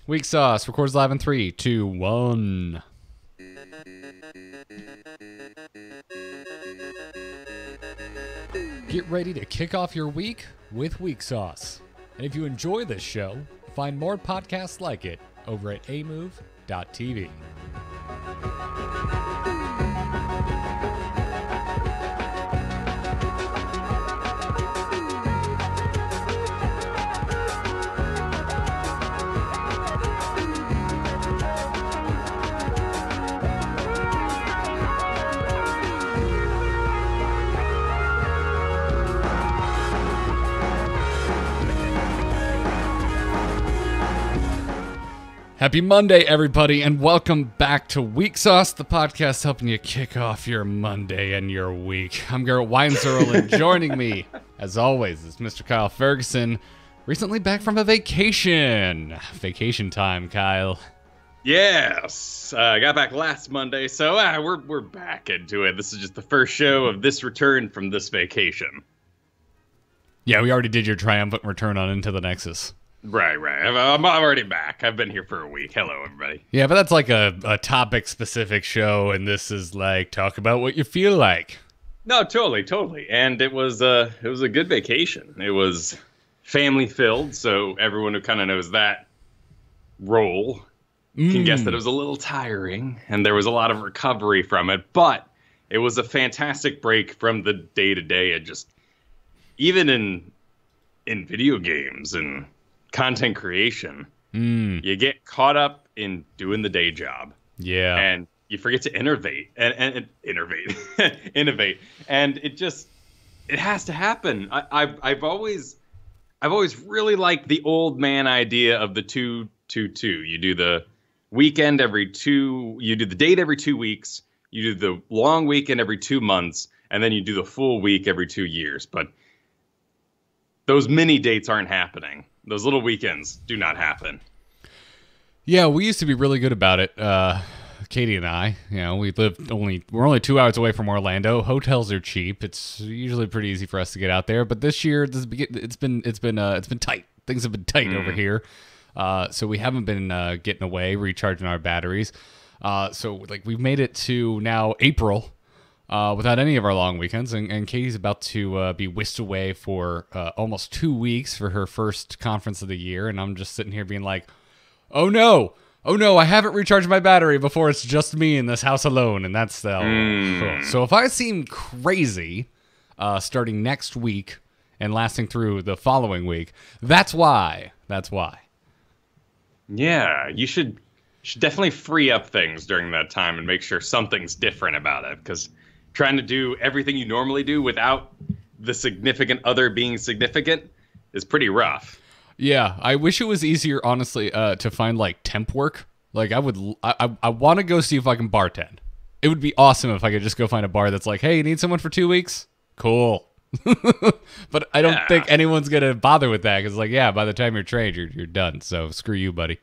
Weeksauce records live in 3, 2, 1. Get ready to kick off your week with Weeksauce. And if you enjoy this show, find more podcasts like it over at amove.tv. Happy Monday, everybody, and welcome back to Weeksauce, the podcast helping you kick off your Monday and your week. I'm Garrett Weinzierl, and joining me, as always, is Mr. Kyle Ferguson, recently back from a vacation. Vacation time, Kyle. Yes, I got back last Monday, so we're back into it. This is just the first show of this return from this vacation. Yeah, we already did your triumphant return on Into the Nexus. Right. I'm already back. I've been here for a week. Hello, everybody. Yeah, but that's like a topic-specific show, and this is like, talk about what you feel like. No, totally. And it was a good vacation. It was family-filled, so everyone who kind of knows that role can guess that it was a little tiring, and there was a lot of recovery from it, but it was a fantastic break from the day-to-day, and just, even in video games and content creation, you get caught up in doing the day job. Yeah. And you forget to innovate. And And it has to happen. I've always really liked the old man idea of the 2-2-2. You do the weekend you do the date every 2 weeks, you do the long weekend every 2 months, and then you do the full week every 2 years. But those mini dates aren't happening. Those little weekends do not happen. Yeah, we used to be really good about it. Katie and I, we're only 2 hours away from Orlando. Hotels are cheap. It's usually pretty easy for us to get out there. But this year, it's been tight. Things have been tight over here. So we haven't been getting away, recharging our batteries. So we've made it to now April. Without any of our long weekends, and Katie's about to be whisked away for almost 2 weeks for her first conference of the year, and I'm just sitting here being like, oh no, I haven't recharged my battery before it's just me in this house alone, and that's So if I seem crazy starting next week and lasting through the following week, that's why. Yeah, you should definitely free up things during that time and make sure something's different about it, because trying to do everything you normally do without the significant other being significant is pretty rough. Yeah, I wish it was easier, honestly, to find like temp work. Like I want to go see if I can bartend. It would be awesome if I could just go find a bar that's like, hey, you need someone for 2 weeks? Cool. But I don't think anyone's gonna bother with that, because by the time you're trained, you're done. So screw you, buddy.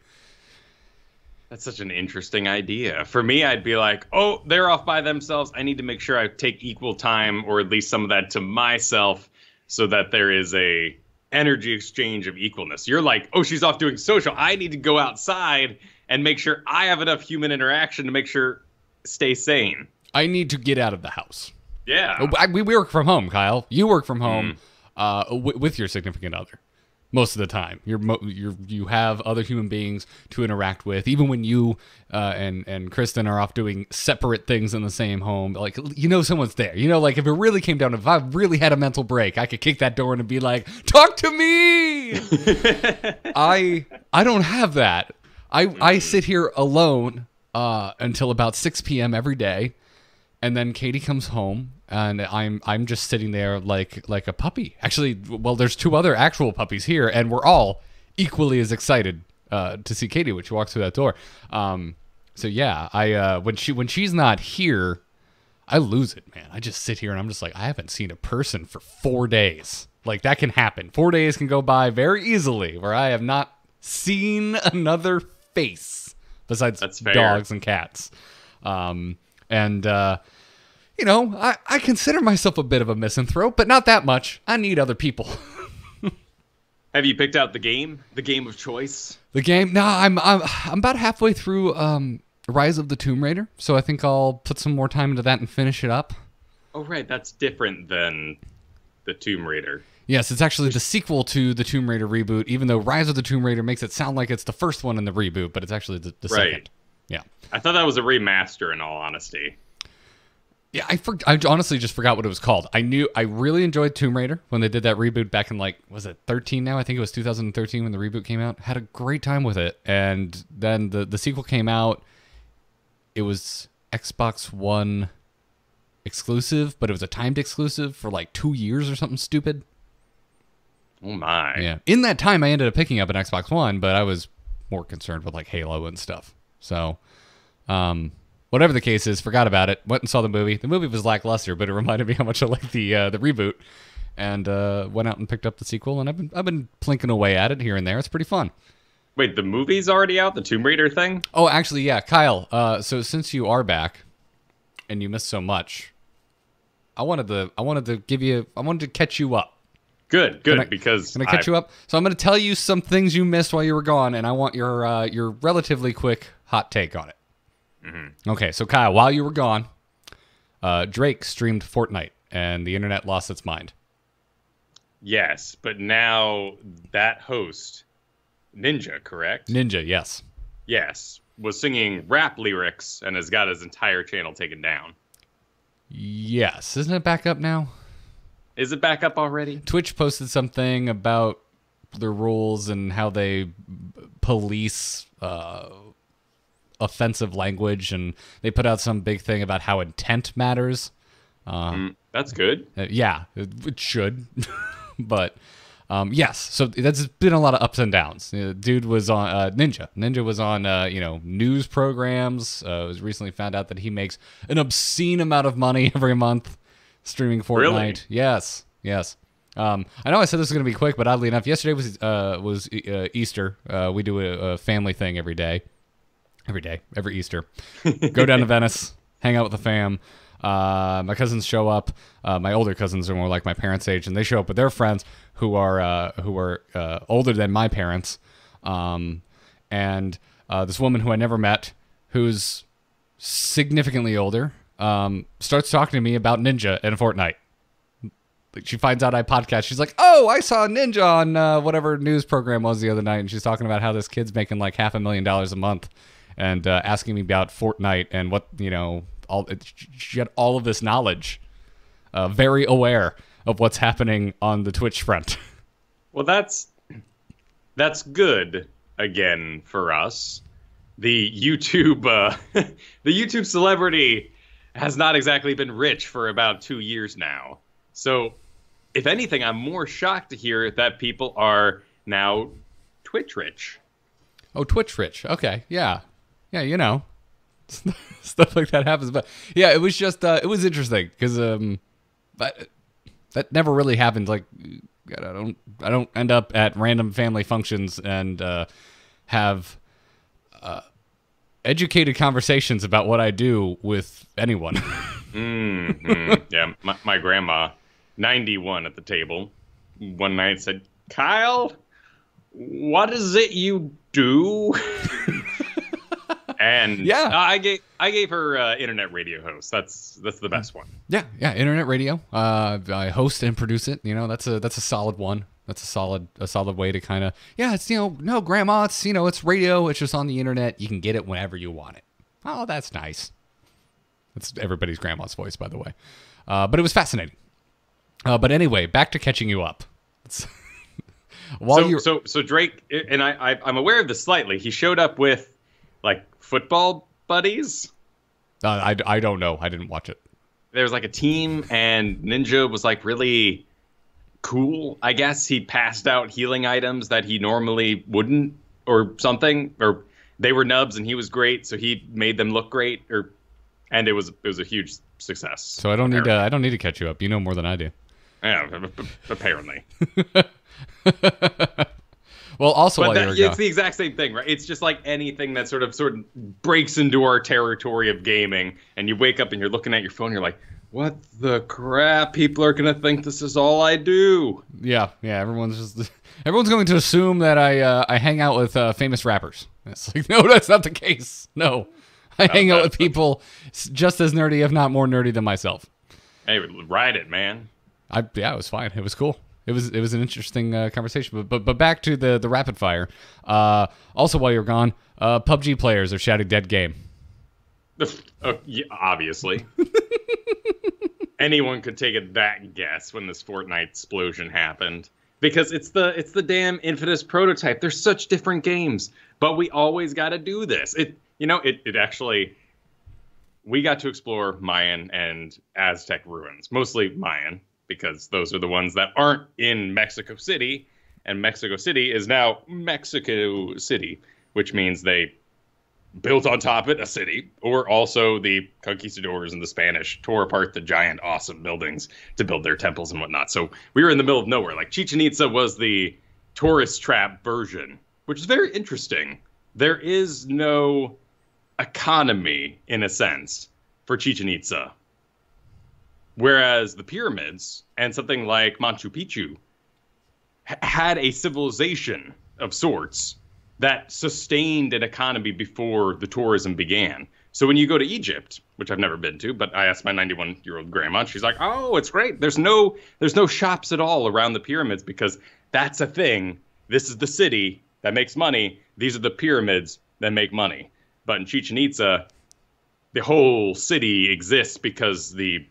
That's such an interesting idea. For me, I'd be like, oh, they're off by themselves. I need to make sure I take equal time, or at least some of that, to myself, so that there is a energy exchange of equalness. You're like, oh, she's off doing social. I need to go outside and make sure I have enough human interaction to make sure stay sane. I need to get out of the house. Yeah. We work from home, Kyle. You work from home with your significant other. Most of the time, you have other human beings to interact with. Even when you and Kristen are off doing separate things in the same home, someone's there. If it really came down to, if I really had a mental break, I could kick that door in and be like, "Talk to me." I don't have that. I sit here alone until about 6 p.m. every day, and then Katie comes home. And I'm just sitting there like a puppy. Actually, well, there's 2 other actual puppies here, and we're all equally as excited to see Katie when she walks through that door. So yeah, when she's not here, I lose it, man. I just sit here and I'm just like, I haven't seen a person for 4 days. Like, that can happen. 4 days can go by very easily where I have not seen another face besides dogs and cats. I consider myself a bit of a misanthrope, but not that much. I need other people. Have you picked out the game of choice? The game? No, I'm about halfway through Rise of the Tomb Raider, so I think I'll put some more time into that and finish it up. Oh, right. That's different than the Tomb Raider. Yes, it's actually the sequel to the Tomb Raider reboot, even though Rise of the Tomb Raider makes it sound like it's the first one in the reboot, but it's actually the second. Yeah. I thought that was a remaster, in all honesty. Yeah, I honestly just forgot what it was called. I really enjoyed Tomb Raider when they did that reboot back in, like, was it 13 now? I think it was 2013 when the reboot came out. Had a great time with it. And then the sequel came out. It was Xbox One exclusive, but it was a timed exclusive for like 2 years or something stupid. Oh my. Yeah. In that time, I ended up picking up an Xbox One, but I was more concerned with like Halo and stuff. So, whatever the case is, forgot about it. Went and saw the movie. The movie was lackluster, but it reminded me how much I liked the reboot, and went out and picked up the sequel. And I've been plinking away at it here and there. It's pretty fun. Wait, the movie's already out? The Tomb Raider thing? Oh, actually, yeah, Kyle. So since you are back, and you missed so much, I wanted to catch you up. Good, because can I catch you up? So I'm going to tell you some things you missed while you were gone, and I want your relatively quick hot take on it. Mm-hmm. Okay, so Kyle, while you were gone, Drake streamed Fortnite, and the internet lost its mind. Yes, but now that host, Ninja, correct? Ninja, yes. Yes, was singing rap lyrics and has got his entire channel taken down. Yes. Isn't it back up now? Is it back up already? Twitch posted something about the rules and how they police offensive language, and they put out some big thing about how intent matters. That's good. Yeah, it should. But yes, so that's been a lot of ups and downs. Dude was on Ninja. Ninja was on news programs. It was recently found out that he makes an obscene amount of money every month streaming Fortnite. Really? Yes. I know I said this was going to be quick, but oddly enough, yesterday was Easter. We do a family thing every Easter. Go down to Venice, hang out with the fam. My cousins show up. My older cousins are more like my parents' age, and they show up with their friends who are older than my parents. And this woman who I never met, who's significantly older, starts talking to me about Ninja and Fortnite. Like, she finds out I podcast. She's like, "Oh, I saw Ninja on whatever news program was the other night," and she's talking about how this kid's making like $500,000 a month, and asking me about Fortnite and what she had all of this knowledge, very aware of what's happening on the Twitch front. Well, that's good again for us. The YouTube the YouTube celebrity has not exactly been rich for about 2 years now. So, if anything, I'm more shocked to hear that people are now Twitch rich. Oh, Twitch rich. Okay, yeah, stuff like that happens. But yeah, it was just it was interesting because that never really happens. Like, I don't end up at random family functions and have educated conversations about what I do with anyone. Yeah, my grandma, 91 at the table, one night said, "Kyle, what is it you do?" And yeah, I gave her internet radio host. That's the best one. Yeah, internet radio. I host and produce it. That's a solid one. That's a solid way to kind of, it's no, grandma, it's it's radio. It's just on the internet. You can get it whenever you want it. Oh, that's nice. That's everybody's grandma's voice, by the way. But it was fascinating. But anyway, back to catching you up. So Drake, and I'm aware of this slightly. He showed up with like football buddies. I don't know. I didn't watch it. There was like a team, and Ninja was like really cool. I guess he passed out healing items that he normally wouldn't, or something, or they were nubs and he was great, so he made them look great, and it was a huge success. So I don't need to catch you up. You know more than I do. Yeah, apparently. Well, also, it's the exact same thing, right? It's just like anything that sort of breaks into our territory of gaming, and you wake up and you're looking at your phone, and you're like, what the crap? People are gonna think this is all I do. Yeah. Everyone's just Everyone's going to assume that I hang out with famous rappers. It's like, no, that's not the case. No, I hang out with people just as nerdy, if not more nerdy than myself. Hey, ride it, man. Yeah, it was fine. It was cool. It was an interesting conversation. But back to the rapid fire. Also, while you're gone, PUBG players are shouting "dead game." Yeah, obviously. Anyone could take that guess when this Fortnite explosion happened, because it's the damn Infamous prototype. They're such different games, but we always got to do this. It actually, we got to explore Mayan and Aztec ruins, mostly Mayan, because those are the ones that aren't in Mexico City, and Mexico City is now Mexico City, which means they built on top of it a city, or also the conquistadors and the Spanish tore apart the giant, awesome buildings to build their temples and whatnot. So we were in the middle of nowhere. Like, Chichen Itza was the tourist trap version, which is very interesting. There is no economy, in a sense, for Chichen Itza. Whereas the pyramids and something like Machu Picchu had a civilization of sorts that sustained an economy before the tourism began. So when you go to Egypt, which I've never been to, but I asked my 91-year-old grandma, she's like, "Oh, it's great. There's no shops at all around the pyramids because that's a thing. This is the city that makes money. These are the pyramids that make money." But in Chichen Itza, the whole city exists because the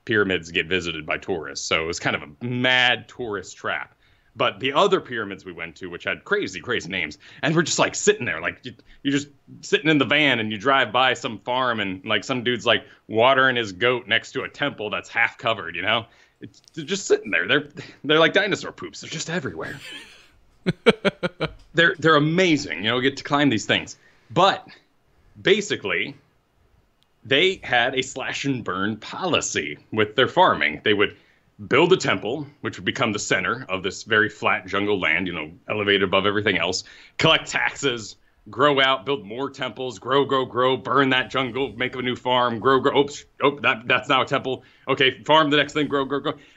pyramids get visited by tourists. So it was kind of a mad tourist trap. But the other pyramids we went to, which had crazy, crazy names, and we're just like sitting there, like you're just sitting in the van and you drive by some farm and like some dude's like watering his goat next to a temple that's half covered, you know? They're just sitting there. They're like dinosaur poops. They're just everywhere. They're amazing, you know, get to climb these things. But basically, they had a slash and burn policy with their farming. They would build a temple, which would become the center of this very flat jungle land, you know, elevated above everything else, collect taxes, grow out, build more temples, grow, burn that jungle, make a new farm, grow. That's now a temple. Okay, farm the next thing, grow.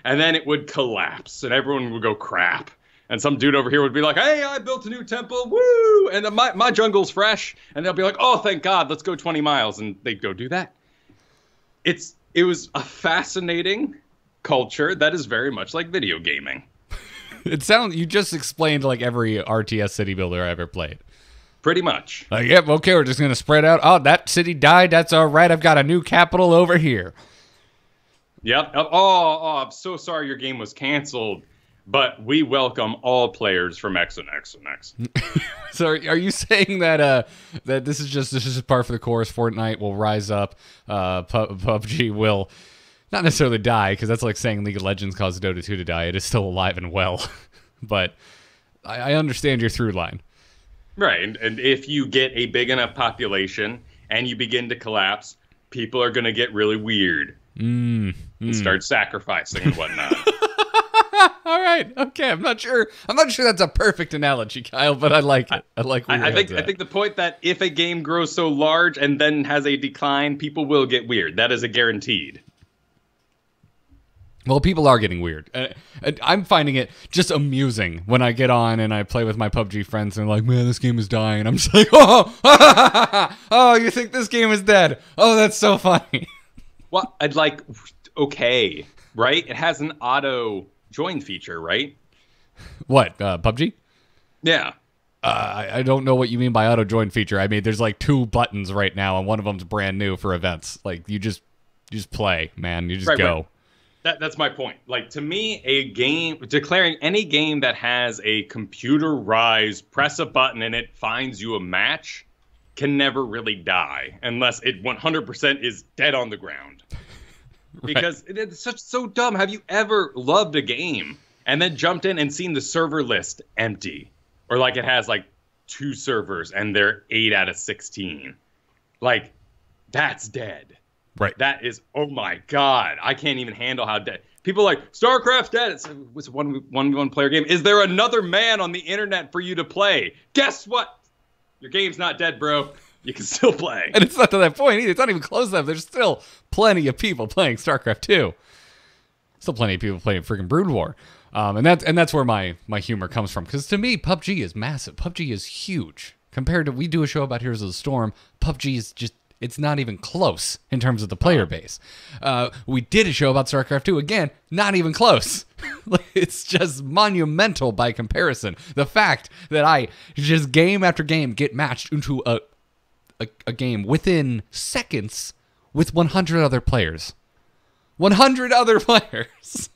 And then it would collapse and everyone would go crap. And some dude over here would be like, "Hey, I built a new temple, woo! And my jungle's fresh." And they'll be like, "Oh, thank God, let's go 20 miles." And they'd go do that. It was a fascinating culture that is very much like video gaming. You just explained like every RTS city builder I ever played. Pretty much. Like, yep, okay, we're just going to spread out. Oh, that city died. That's all right. I've got a new capital over here. Yep. Oh, I'm so sorry your game was canceled, but we welcome all players from X and X and X. So are you saying that that this is just par for the course? Fortnite will rise up. PUBG will not necessarily die, because that's like saying League of Legends caused Dota 2 to die. It is still alive and well. But I understand your through line. Right, and if you get a big enough population and you begin to collapse, people are going to get really weird and start sacrificing and whatnot. All right, okay. I'm not sure that's a perfect analogy, Kyle, but I like it. I think the point that if a game grows so large and then has a decline, people will get weird. That is a guaranteed. Well, people are getting weird. I'm finding it just amusing when I get on and I play with my PUBG friends and they're like, "Man, this game is dying." I'm just like, oh, you think this game is dead? Oh, that's so funny. Well, I'd like, okay, right? It has an auto join feature, right? What, PUBG? Yeah. I don't know what you mean by auto join feature. I mean, there's like 2 buttons right now, and one of them's brand new for events. Like, you just play, man. You just go. Right. That's my point. Like, to me, a game, declaring any game that has a computerized, press a button and it finds you a match can never really die unless it 100% is dead on the ground. Right. Because it's so dumb. Have you ever loved a game and then jumped in and seen the server list empty? Or like it has like 2 servers and they're 8 out of 16. Like, that's dead. Right. That is, oh my God, I can't even handle how dead. People are like, StarCraft's dead. It's a one player game. Is there another man on the internet for you to play? Guess what? Your game's not dead, bro. You can still play. And it's not to that point either. It's not even close enough. There's still plenty of people playing StarCraft 2. Still plenty of people playing freaking Brood War. And that's where my humor comes from. Because to me, PUBG is massive. PUBG is huge. Compared to, we do a show about Heroes of the Storm, PUBG is just, it's not even close in terms of the player base. We did a show about StarCraft 2. Again, not even close. It's just monumental by comparison. The fact that I just game after game get matched into a game within seconds with 100 other players. 100 other players.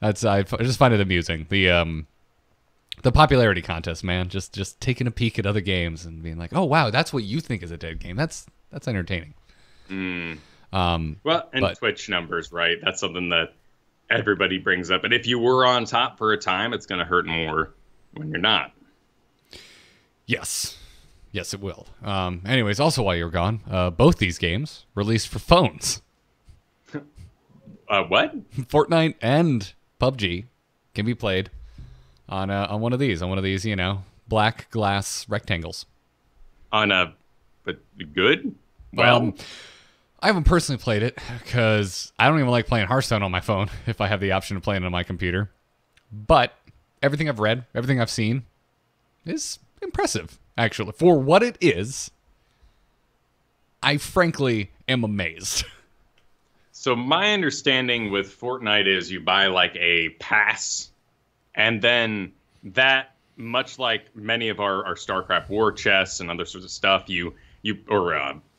I just find it amusing. The popularity contest, man. Just taking a peek at other games and being like, oh wow, that's what you think is a dead game. That's entertaining. Well, and Twitch numbers, right? That's something that everybody brings up. And if you were on top for a time, it's going to hurt more when you're not. Yes, it will. Anyways, also while you're gone, both these games released for phones. What? Fortnite and PUBG can be played on one of these, black glass rectangles. But good? Well, I haven't personally played it because I don't even like playing Hearthstone on my phone if I have the option of playing it on my computer. But everything I've read, everything I've seen is impressive, actually. For what it is, I frankly am amazed. So my understanding with Fortnite is you buy like a pass, and then that, much like many of our StarCraft war chests and other sorts of stuff, the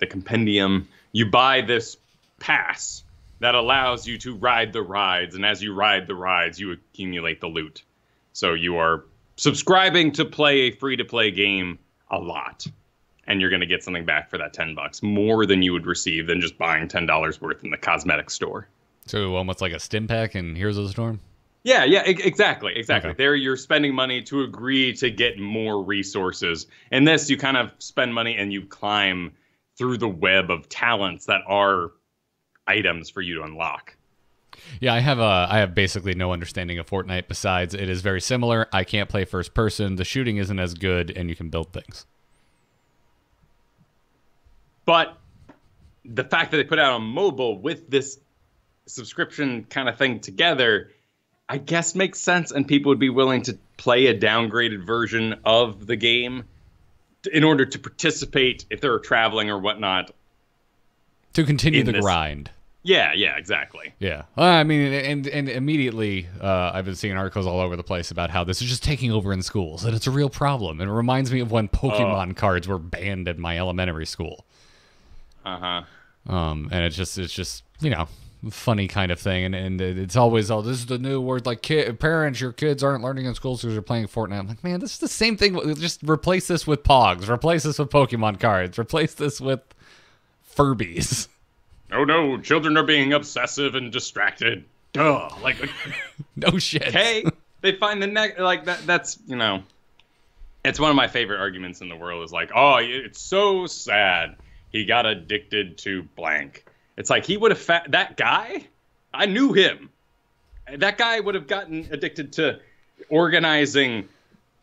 compendium, you buy this pass that allows you to ride the rides, and as you ride the rides, you accumulate the loot. So you are subscribing to play a free-to-play game a lot, and you're going to get something back for that $10, more than you would receive than just buying $10 worth in the cosmetic store. So almost like a stim pack in Heroes of the Storm? Yeah, exactly. Okay. There you're spending money to agree to get more resources. In this, you kind of spend money and you climb through the web of talents that are items for you to unlock. Yeah, I have basically no understanding of Fortnite besides it is very similar. I can't play first person. The shooting isn't as good, and you can build things. But the fact that they put out on mobile with this subscription kind of thing together, I guess makes sense, and people would be willing to play a downgraded version of the game in order to participate if they're traveling or whatnot. To continue the grind. Yeah, exactly. Yeah. I mean, and immediately I've been seeing articles all over the place about how this is just taking over in schools, and it's a real problem. And it reminds me of when Pokemon cards were banned at my elementary school. And it's just funny kind of thing, and it's always, this is the new word, like parents, your kids aren't learning in school because they're playing Fortnite. I'm like, man, this is the same thing. Just replace this with Pogs, replace this with Pokemon cards, replace this with Furbies. Oh no, children are being obsessive and distracted. Duh, like no shit. Okay, they find the next, like that's it's one of my favorite arguments in the world is like, oh, it's so sad he got addicted to blank. It's like he would have that guy. I knew him. That guy would have gotten addicted to organizing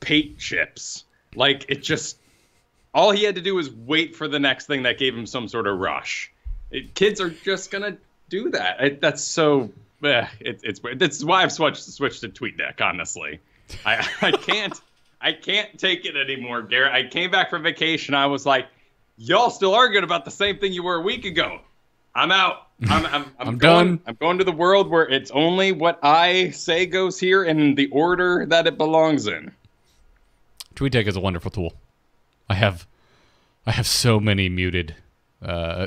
paint chips. Like it just, all he had to do was wait for the next thing that gave him some sort of rush. Kids are just gonna do that. That's so. It's this is why I've switched to TweetDeck. Honestly, I can't take it anymore, Garrett. I came back from vacation. I was like, y'all still arguing about the same thing you were a week ago. I'm out. I'm done. I'm going to the world where it's only what I say goes here in the order that it belongs in. TweetDeck is a wonderful tool. I have so many muted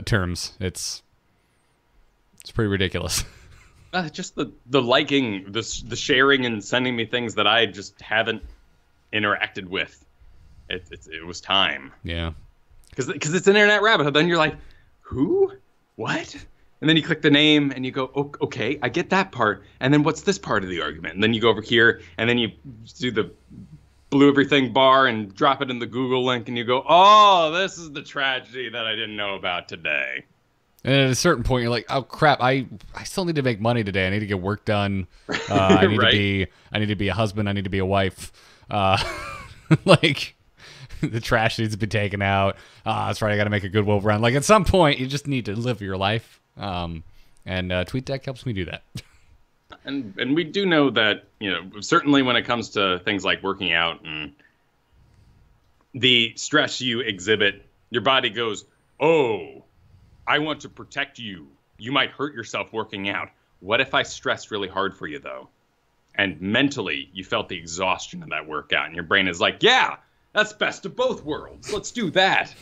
terms. It's pretty ridiculous. Just the liking, the sharing, and sending me things that I just haven't interacted with. It was time. Yeah. Because it's an internet rabbit hole. Then you're like, who? What? And then you click the name and you go, okay, I get that part. And then what's this part of the argument? And then you go over here and then you do the blue everything bar and drop it in the Google link and you go, oh, this is the tragedy that I didn't know about today. And at a certain point, you're like, oh crap, I still need to make money today. I need to get work done. I need to be a husband. I need to be a wife. Like the trash needs to be taken out. That's right. I got to make a Goodwill run. Like at some point, you just need to live your life. And TweetDeck helps me do that. And we do know that, certainly when it comes to things like working out and the stress you exhibit, your body goes, oh, I want to protect you. You might hurt yourself working out. What if I stressed really hard for you, though? And mentally, you felt the exhaustion of that workout. And your brain is like, yeah, that's best of both worlds. Let's do that.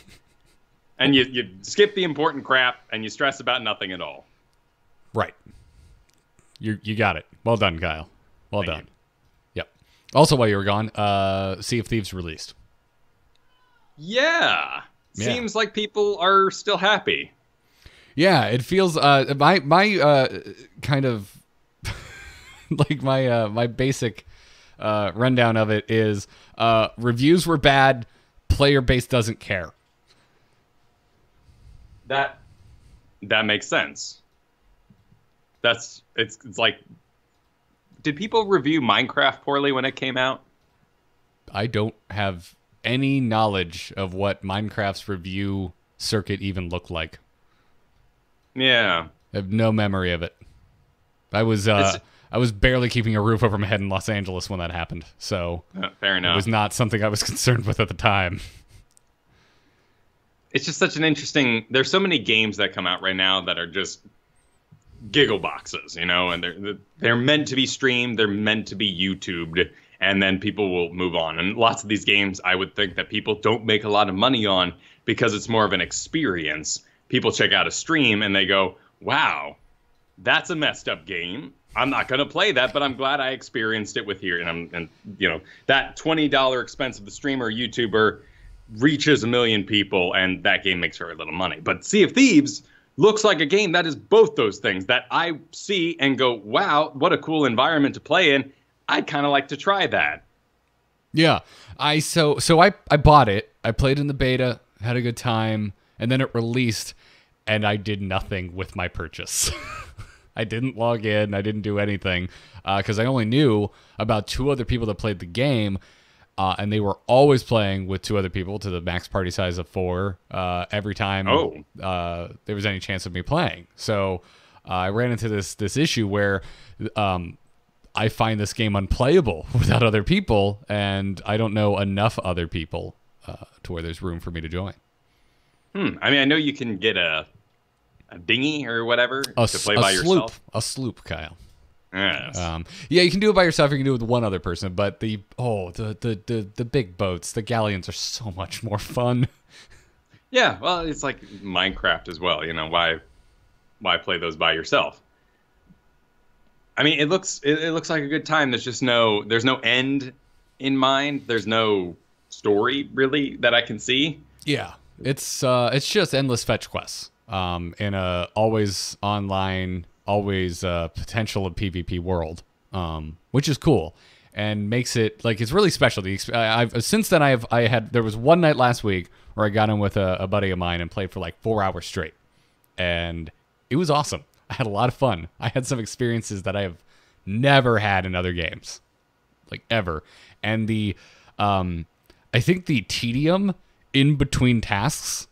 And you skip the important crap, and you stress about nothing at all. Right. You got it. Well done, Kyle. Well Thank done. Yep. Also, while you were gone, Sea of Thieves released. Yeah. Seems like people are still happy. Yeah, it feels my kind of like my basic rundown of it is reviews were bad, player base doesn't care. That makes sense. It's like, did people review Minecraft poorly when it came out? I don't have any knowledge of what Minecraft's review circuit even looked like. Yeah. I have no memory of it. I was barely keeping a roof over my head in Los Angeles when that happened, so fair enough. It was not something I was concerned with at the time. It's just such an interesting. There's so many games that come out right now that are just giggle boxes, and they're meant to be streamed, they're meant to be YouTubed, and then people will move on. And lots of these games, I would think that people don't make a lot of money on because it's more of an experience. People check out a stream and they go, wow, that's a messed up game. I'm not going to play that, but I'm glad I experienced it with here. And that $20 expense of the streamer or YouTuber reaches 1 million people, and that game makes very little money. But Sea of Thieves looks like a game that is both those things that I see and go, wow, what a cool environment to play in. I'd kind of like to try that. Yeah. I bought it. I played in the beta, had a good time, and then it released, and I did nothing with my purchase. I didn't log in. I didn't do anything because I only knew about 2 other people that played the game, and they were always playing with 2 other people to the max party size of 4 every time there was any chance of me playing. So I ran into this issue where I find this game unplayable without other people, and I don't know enough other people to where there's room for me to join. I mean, I know you can get a dinghy or whatever to play by yourself. A sloop, Kyle. Yes. Yeah, you can do it by yourself. You can do it with one other person. But the big boats, the galleons, are so much more fun. Yeah, well, it's like Minecraft as well. Why play those by yourself? I mean, it looks like a good time. There's no end in mind. There's no story really that I can see. Yeah. It's just endless fetch quests in a always online, always potential of PvP world, which is cool and makes it like it's really special. Since then there was one night last week where I got in with a buddy of mine and played for like 4 hours straight, and it was awesome. I had a lot of fun. I had some experiences that I have never had in other games, like ever, and I think the tedium in between tasks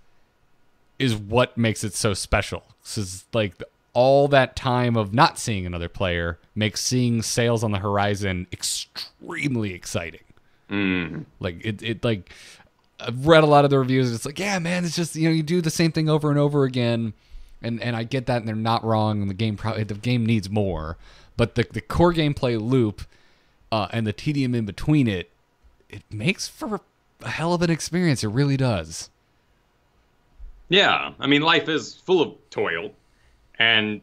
is what makes it so special. Because like all that time of not seeing another player makes seeing sails on the horizon extremely exciting. Like it like I've read a lot of the reviews. It's like, yeah, man, it's just you do the same thing over and over again, and I get that, and they're not wrong. And the game needs more, but the core gameplay loop and the tedium in between it makes for a hell of an experience. It really does. Yeah, I mean, life is full of toil, and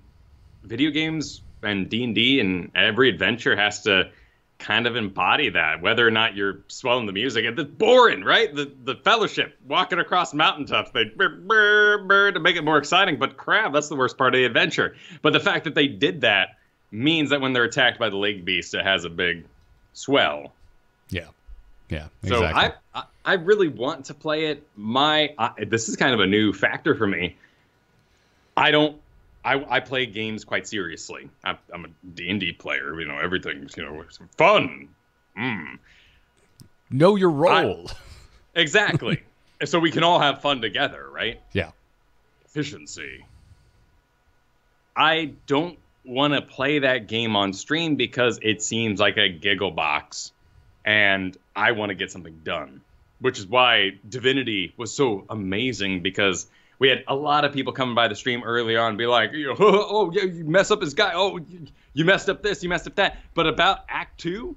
video games and D&D and every adventure has to kind of embody that, whether or not you're swelling the music. It's boring, right? The Fellowship walking across mountaintops, they to make it more exciting, but crap, that's the worst part of the adventure. But the fact that they did that means that when they're attacked by the lake beast, it has a big swell. Yeah, exactly. So I really want to play it. This is kind of a new factor for me. I play games quite seriously. I'm a D&D player. Everything's fun. Know your role. Exactly. So we can all have fun together, right? Yeah. Efficiency. I don't want to play that game on stream because it seems like a giggle box, and I want to get something done, which is why Divinity was so amazing, because we had a lot of people coming by the stream early on and be like, oh, yeah, you mess up this guy. Oh, you messed up this, you messed up that. But about Act 2,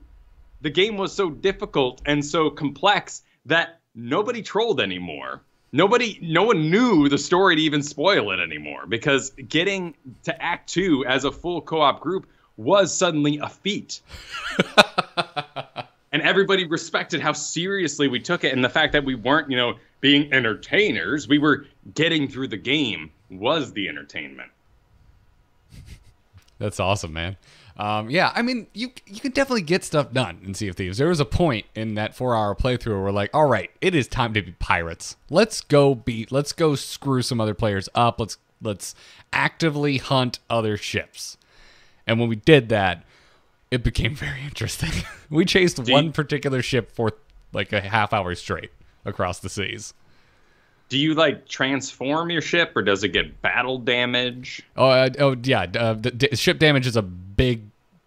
the game was so difficult and so complex that nobody trolled anymore. No one knew the story to even spoil it anymore, because getting to Act 2 as a full co-op group was suddenly a feat. And everybody respected how seriously we took it, and the fact that we weren't, being entertainers. We were getting through the game was the entertainment. That's awesome, man. Yeah, I mean, you can definitely get stuff done in Sea of Thieves. There was a point in that 4-hour playthrough where we're like, all right, it is time to be pirates. Let's go screw some other players up. Let's actively hunt other ships. And when we did that, it became very interesting. We chased one particular ship for like a half hour straight across the seas. Do you transform your ship, or does it get battle damage? Yeah. The ship damage is a big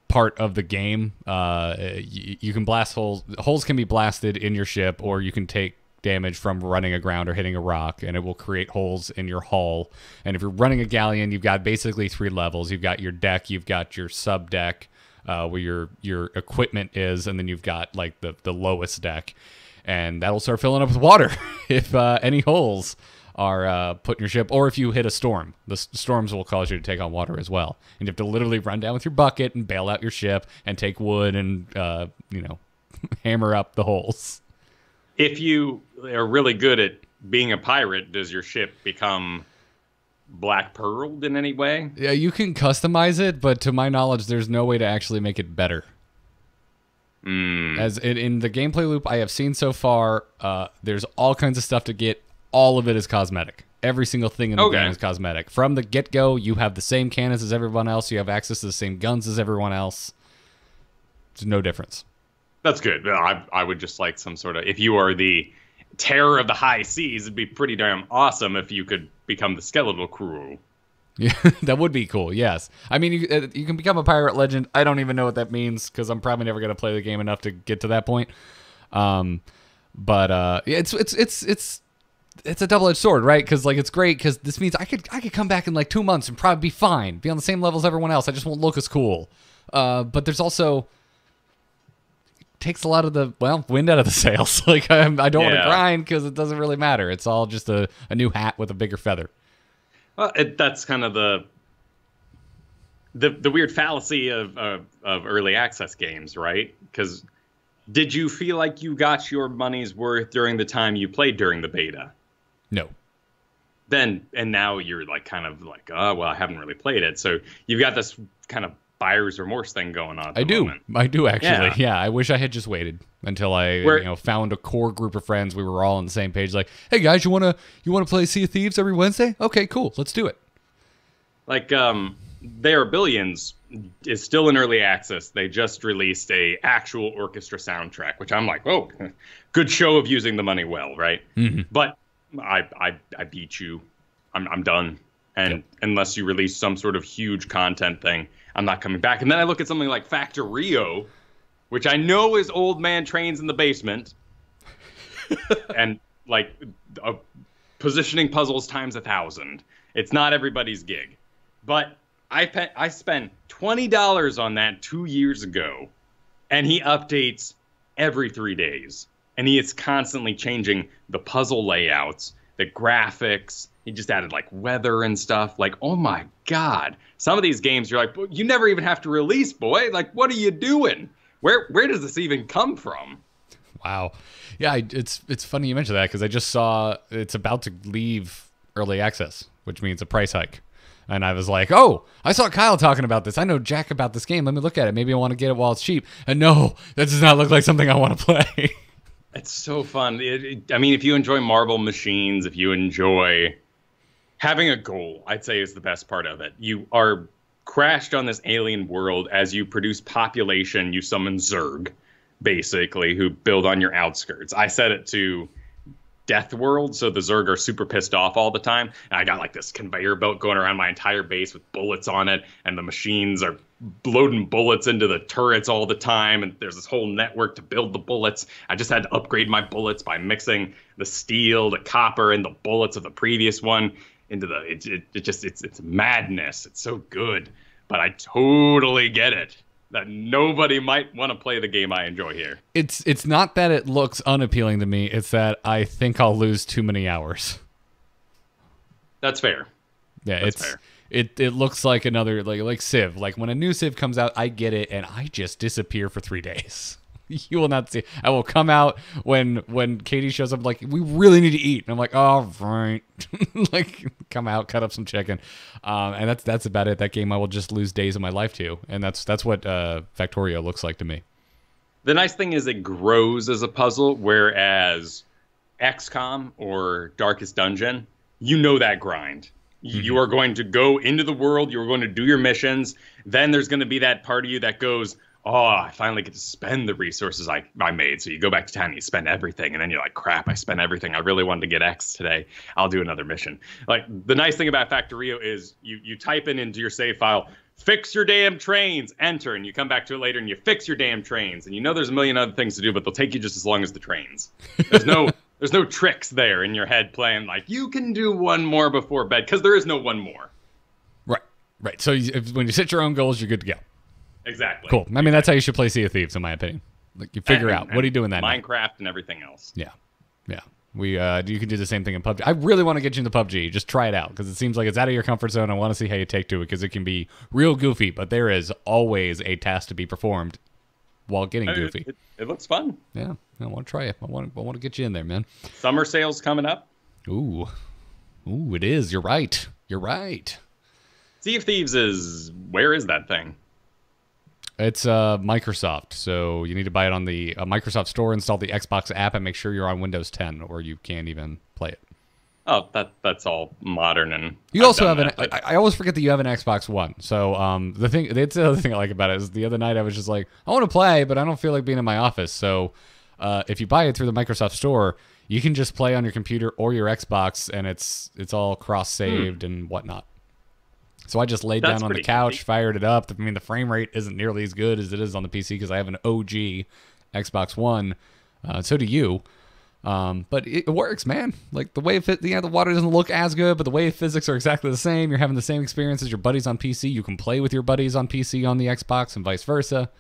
part of the game. You can blast holes. Holes can be blasted in your ship, or you can take damage from running aground or hitting a rock, and it will create holes in your hull. And if you're running a galleon, you've got basically 3 levels. You've got your deck, you've got your sub deck, where your equipment is, and then you've got the lowest deck, and that'll start filling up with water if any holes are put in your ship, or if you hit a storm. The storms will cause you to take on water as well, and you have to literally run down with your bucket and bail out your ship and take wood and hammer up the holes. If you are really good at being a pirate, does your ship become black pearled in any way? Yeah, you can customize it, but to my knowledge, there's no way to actually make it better. As in the gameplay loop I have seen so far, there's all kinds of stuff to get. All of it is cosmetic. Every single thing in the game is cosmetic. From the get-go, you have the same cannons as everyone else. You have access to the same guns as everyone else. There's no difference. That's good. I would just like some sort of... If you are the terror of the high seas, it'd be pretty damn awesome if you could become the skeletal crew. Yeah, that would be cool, yes. I mean, you can become a pirate legend. I don't even know what that means, because I'm probably never going to play the game enough to get to that point. But it's a double-edged sword, right? Because it's great, because this means I could come back in 2 months and probably be fine, be on the same level as everyone else. I just won't look as cool. But there's also... takes a lot of the wind out of the sails. I don't want to grind because it doesn't really matter. It's all just a new hat with a bigger feather. Well, that's kind of the weird fallacy of early access games, right? Because did you feel like you got your money's worth during the time you played during the beta? No. And now you're oh, well, I haven't really played it. So you've got this kind of buyer's remorse thing going on at the moment. I do actually. Yeah, I wish I had just waited until I found a core group of friends. We were all on the same page. Like, hey guys, you wanna play Sea of Thieves every Wednesday? Okay, cool, let's do it. There Are Billions is still in early access. They just released a actual orchestra soundtrack, which I'm like, oh, good show of using the money well, right? Mm-hmm. But I beat you. I'm done. And unless you release some sort of huge content thing, I'm not coming back. And then I look at something like Factorio, which I know is old man trains in the basement, and positioning puzzles times 1,000. It's not everybody's gig. But I spent $20 on that 2 years ago, and he updates every 3 days. And he is constantly changing the puzzle layouts, the graphics. He just added weather and stuff. Oh my God. Some of these games you're like, you never even have to release, boy. What are you doing? Where does this even come from? Wow. Yeah, it's funny you mentioned that, because I just saw it's about to leave early access, which means a price hike. And I was like, oh, I saw Kyle talking about this. I know Jack about this game. Let me look at it. Maybe I want to get it while it's cheap. And no, that does not look like something I want to play. It's so fun. I mean, if you enjoy marble machines, if you enjoy having a goal, I'd say is the best part of it. You are crashed on this alien world. As you produce population, you summon Zerg, basically, who build on your outskirts. I set it to death world, so the Zerg are super pissed off all the time. And I got like this conveyor belt going around my entire base with bullets on it, and the machines are loading bullets into the turrets all the time, and there's this whole network to build the bullets. I just had to upgrade my bullets by mixing the steel, the copper, and the bullets of the previous one into the it's madness. It's so good, but I totally get it that nobody might want to play the game I enjoy here. It's not that it looks unappealing to me, it's that I think I'll lose too many hours. That's fair. Yeah, That's it's fair. It looks like another like Civ. Like when a new Civ comes out, I get it, and I just disappear for 3 days. You will not see. I will come out when Katie shows up. Like, we really need to eat, and I'm like, all right, like come out, cut up some chicken, and that's about it. That game I will just lose days of my life to, and that's what Factorio looks like to me. The nice thing is it grows as a puzzle, whereas XCOM or Darkest Dungeon, you know that grind. You are going to go into the world, you're going to do your missions, then there's going to be that part of you that goes, oh, I finally get to spend the resources I made. So you go back to town and you spend everything, and then you're like, crap, I spent everything. I really wanted to get X today. I'll do another mission. Like, the nice thing about Factorio is you type into your save file, fix your damn trains, enter, and you come back to it later and you fix your damn trains. And you know there's a million other things to do, but they'll take you just as long as the trains. There's no tricks there in your head playing like, you can do one more before bed, because there is no one more. Right. So when you set your own goals, you're good to go. Exactly. Cool. I mean, that's how you should play Sea of Thieves, in my opinion. Like, you figure out what are you doing that Minecraft night? and everything else. Yeah. You can do the same thing in PUBG. I really want to get you into PUBG. Just try it out, because it seems like it's out of your comfort zone. I want to see how you take to it, because it can be real goofy, but there is always a task to be performed while getting goofy. It looks fun. Yeah, I want to try it. I want to get you in there, man. Summer sales coming up. Ooh, it is. You're right. Sea of Thieves where is that thing? It's Microsoft, so you need to buy it on the Microsoft Store, install the Xbox app, and make sure you're on Windows 10, or you can't even play it. Oh, that's all modern, and you also have I always forget that you have an Xbox One. So the other thing I like about it is the other night I was just like, I want to play, but I don't feel like being in my office. So if you buy it through the Microsoft Store, you can just play on your computer or your Xbox, and it's all cross-saved and whatnot. So I just laid down on the couch, fired it up. I mean, the frame rate isn't nearly as good as it is on the PC because I have an OG Xbox One. So do you. But it works, man. Like, the way the water doesn't look as good, but the way physics are exactly the same. You're having the same experience as your buddies on PC. You can play with your buddies on PC on the Xbox and vice versa.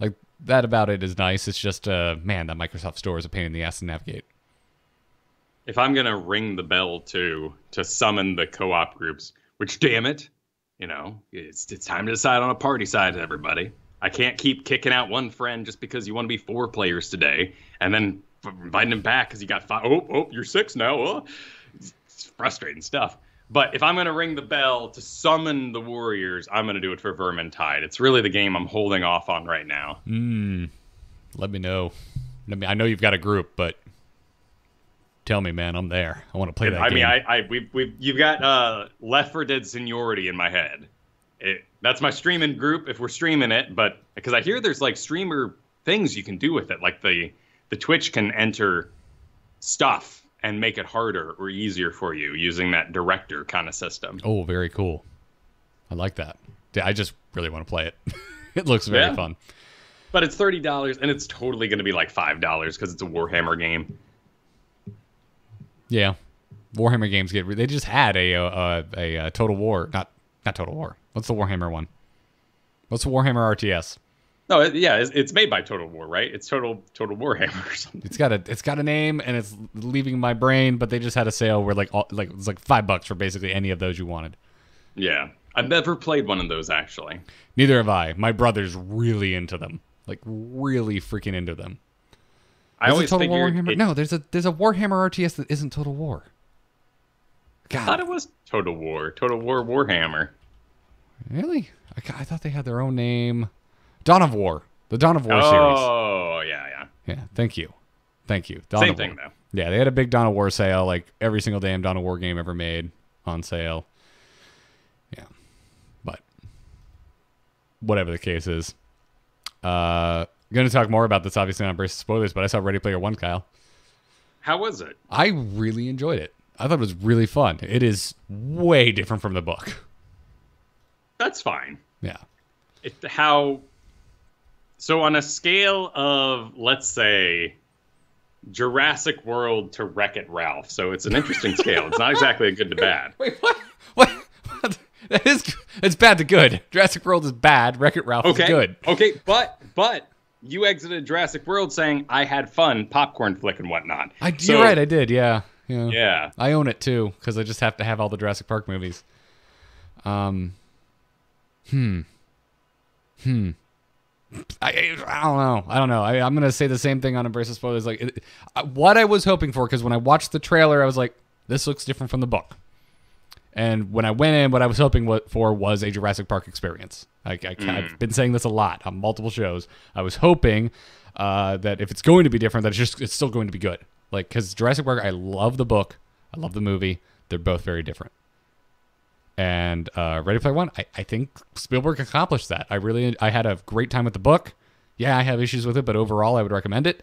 Like, that about it is nice. It's just, man, that Microsoft Store is a pain in the ass to navigate. If I'm going to ring the bell to summon the co-op groups, which, damn it, it's time to decide on a party side, everybody. I can't keep kicking out one friend just because you want to be 4 players today, and then inviting him back because you got 5. Oh, you're 6 now. Oh. It's frustrating stuff. But if I'm going to ring the bell to summon the warriors, I'm going to do it for Vermintide. It's really the game I'm holding off on right now. Let me know. I know you've got a group, but tell me, man, I'm there. I want to play that game. I mean, you've got Left 4 Dead Seniority in my head. That's my streaming group if we're streaming it, but because I hear there's like streamer things you can do with it, like the Twitch can enter stuff and make it harder or easier for you using that director kind of system. Oh, very cool. I like that. I just really want to play it. It looks very fun. But it's $30, and it's totally going to be like $5 because it's a Warhammer game. Yeah, Warhammer games they just had a Total War, not Total War. What's the Warhammer one? What's the Warhammer RTS? No, it's made by Total War, right? It's Total Warhammer or something. It's got a name, and it's leaving my brain. But they just had a sale where it's like $5 for basically any of those you wanted. Yeah, I've never played one of those actually. Neither have I. My brother's really into them, like really freaking into them. I always figured no, there's a Warhammer RTS that isn't Total War. God. I thought it was Total War Warhammer. Really? I thought they had their own name. Dawn of War. The Dawn of War series. Oh, yeah. Yeah, thank you. Dawn Same of thing, War. though. Yeah, they had a big Dawn of War sale, like every single damn Dawn of War game ever made on sale. Yeah. But whatever the case is. Going to talk more about this, obviously, on Brace of Spoilers, but I saw Ready Player One, Kyle. How was it? I really enjoyed it. I thought it was really fun. It is way different from the book. That's fine. Yeah. So on a scale of, let's say, Jurassic World to Wreck-It Ralph, so it's an interesting scale. It's not exactly a good to bad. Wait, what? What? It's bad to good. Jurassic World is bad. Wreck-It Ralph is good. Okay, but you exited Jurassic World saying I had fun, popcorn flick and whatnot. You're right, I did, yeah. Yeah. I own it too, because I just have to have all the Jurassic Park movies. I don't know. I'm going to say the same thing on Embrace of Spoilers. Like, what I was hoping for, because when I watched the trailer, I was like, this looks different from the book. And when I went in, what I was hoping for was a Jurassic Park experience. I've been saying this a lot on multiple shows. I was hoping that if it's going to be different, that it's still going to be good. Like, because Jurassic Park, I love the book. I love the movie. They're both very different. And Ready Player One, I think Spielberg accomplished that. I had a great time with the book. Yeah, I have issues with it, but overall, I would recommend it.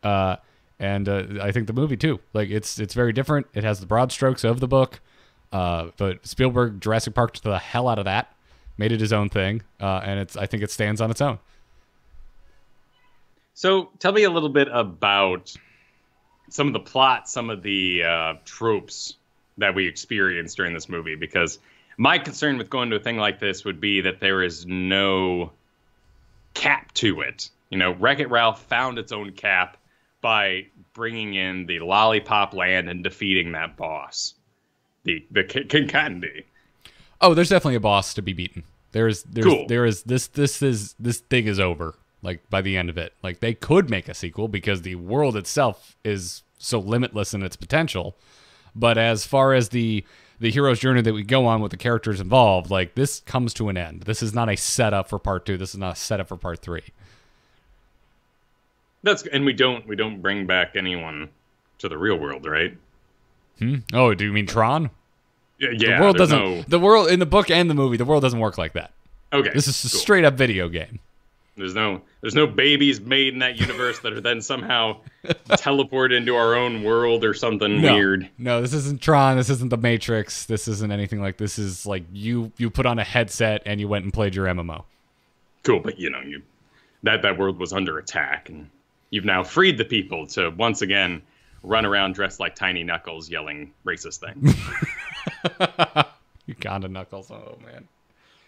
And I think the movie too. Like, it's very different. It has the broad strokes of the book, but Spielberg Jurassic Park the hell out of that, made it his own thing, and I think it stands on its own. So tell me a little bit about some of the plot, some of the tropes that we experienced during this movie, because my concern with going to a thing like this would be that there is no cap to it. You know, Wreck-It Ralph found its own cap by bringing in the Lollipop Land and defeating that boss, the King Candy. Oh, there's definitely a boss to be beaten. Cool. This thing is over. Like, by the end of it, like, they could make a sequel because the world itself is so limitless in its potential. But as far as the hero's journey that we go on with the characters involved, like, this comes to an end. This is not a setup for part 2. This is not a setup for part 3. And we don't bring back anyone to the real world, right? Oh, do you mean Tron? Yeah. The world doesn't. The world in the book and the movie, the world doesn't work like that. Okay. This is a straight up video game. There's no babies made in that universe that are then somehow teleported into our own world or something weird. No, this isn't Tron. This isn't The Matrix. This isn't anything like this. Is like you put on a headset and you went and played your MMO. Cool, but that world was under attack, and you've now freed the people to once again run around dressed like Tiny Knuckles, yelling racist things. Uganda Knuckles. Oh man,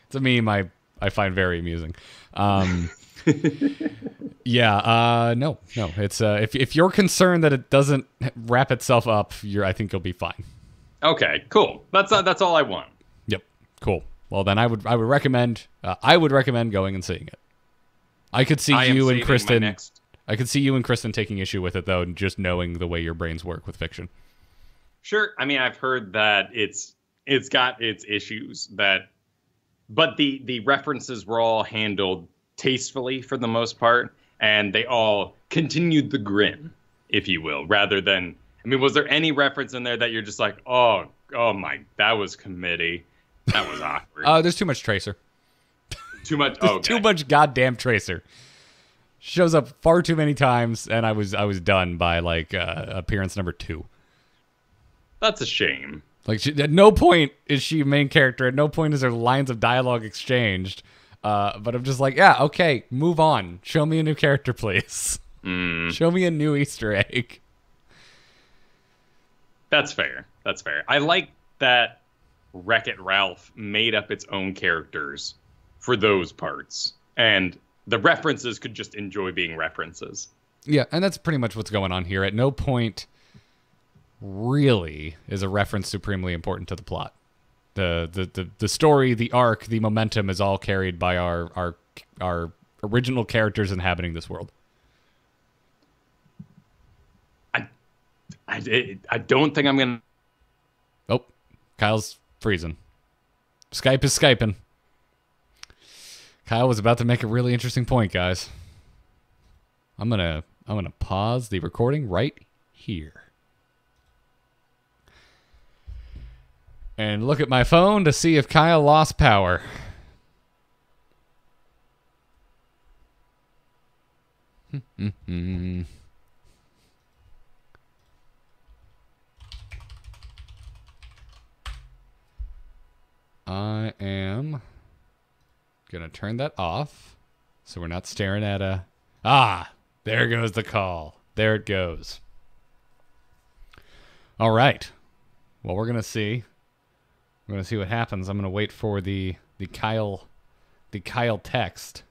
it's a meme I find very amusing. Yeah, no. It's if you're concerned that it doesn't wrap itself up, I think you'll be fine. Okay, cool. That's all I want. Yep, cool. Well, then I would recommend going and seeing it. I could see you and Kristen. I could see you and Kristen taking issue with it though, just knowing the way your brains work with fiction. Sure. I mean, I've heard that it's got its issues but the references were all handled tastefully for the most part, and they all continued the grin, if you will, rather than, I mean, was there any reference in there that you're just like, oh my, that was committee. That was awkward. There's too much Tracer. Too much? Okay. Too much goddamn Tracer. Shows up far too many times, and I was done by, like, appearance number 2. That's a shame. Like, at no point is she a main character. At no point is there lines of dialogue exchanged. But I'm just like, yeah, okay, move on. Show me a new character, please. Show me a new Easter egg. That's fair. I like that Wreck-It Ralph made up its own characters for those parts. And the references could just enjoy being references. Yeah, and that's pretty much what's going on here. At no point really is a reference supremely important to the plot. The story, the arc, the momentum is all carried by our original characters inhabiting this world. I don't think I'm gonna. Oh, Kyle's freezing. Skype is Skyping. Kyle was about to make a really interesting point, guys. I'm gonna pause the recording right here. And look at my phone to see if Kyle lost power. I am going to turn that off so we're not staring at a... Ah, there goes the call. There it goes. All right. Well, we're going to see. We're going to see what happens. I'm going to wait for the Kyle text.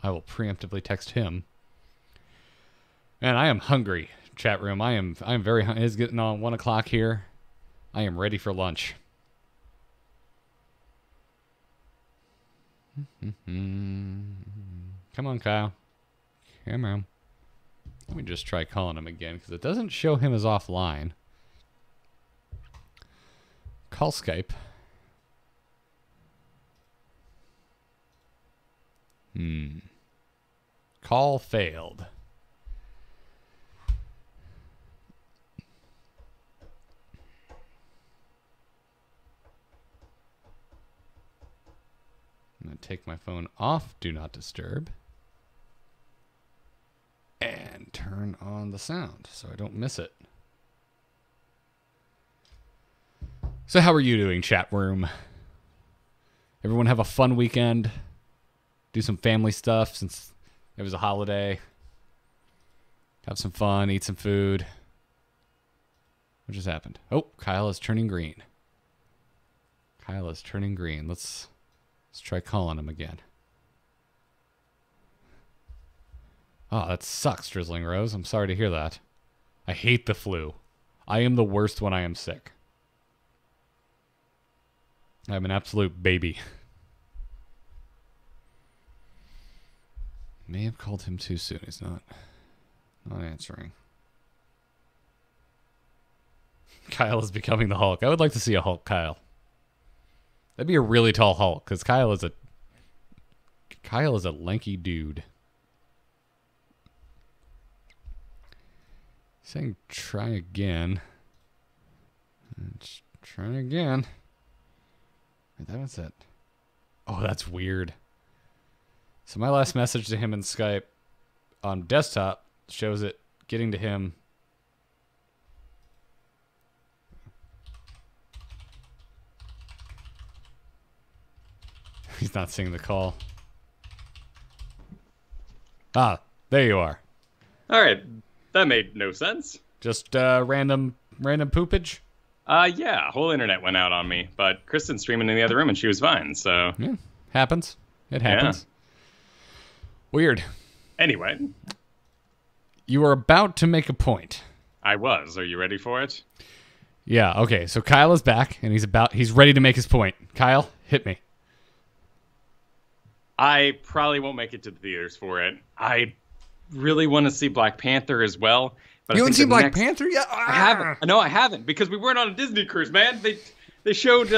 I will preemptively text him. And I am hungry, chat room. I am very hungry. It's getting on 1 o'clock here. I am ready for lunch. Come on, Kyle. Come on. Let me just try calling him again because it doesn't show him as offline. Call Skype. Call failed. I'm going to take my phone off Do Not Disturb. And turn on the sound so I don't miss it. So how are you doing, chat room? Everyone have a fun weekend? Do some family stuff since it was a holiday. Have some fun, eat some food. What just happened? Oh, Kyle is turning green. Kyle is turning green. Let's try calling him again. Oh, that sucks, Drizzling Rose. I'm sorry to hear that. I hate the flu. I am the worst when I am sick. I'm an absolute baby. May have called him too soon. He's not answering. Kyle is becoming the Hulk. I would like to see a Hulk Kyle. That'd be a really tall Hulk, because Kyle is a lanky dude. Saying try again. Let's try again. Wait, that was it. Oh, that's weird. So my last message to him in Skype on desktop shows it getting to him. He's not seeing the call. Ah, there you are. All right. That made no sense. Just random poopage? Yeah, whole internet went out on me, but Kristen's streaming in the other room and she was fine, so... Yeah, happens. It happens. Yeah. Weird. Anyway. You were about to make a point. I was. Are you ready for it? Yeah, okay. So Kyle is back, and he's ready to make his point. Kyle, hit me. I probably won't make it to the theaters for it. I really want to see Black Panther as well. But You haven't seen Black Panther yet? I haven't. No, I haven't, because we weren't on a Disney cruise, man. They showed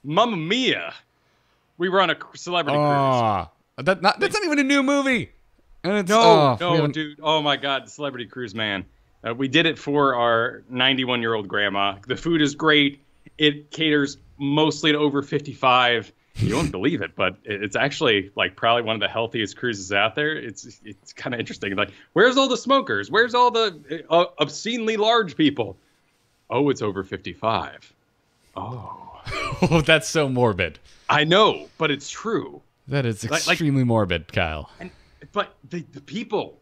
Mamma Mia. We were on a celebrity cruise. That's not even a new movie. And it's, no, dude. Oh, my God. The Celebrity Cruise, man. We did it for our 91-year-old grandma. The food is great. It caters mostly to over 55. You won't believe it, but it's actually like probably one of the healthiest cruises out there. It's kind of interesting. Like, where's all the smokers? Where's all the obscenely large people? Oh, it's over 55. Oh. That's so morbid. I know, but it's true. That is extremely morbid, Kyle. But the people,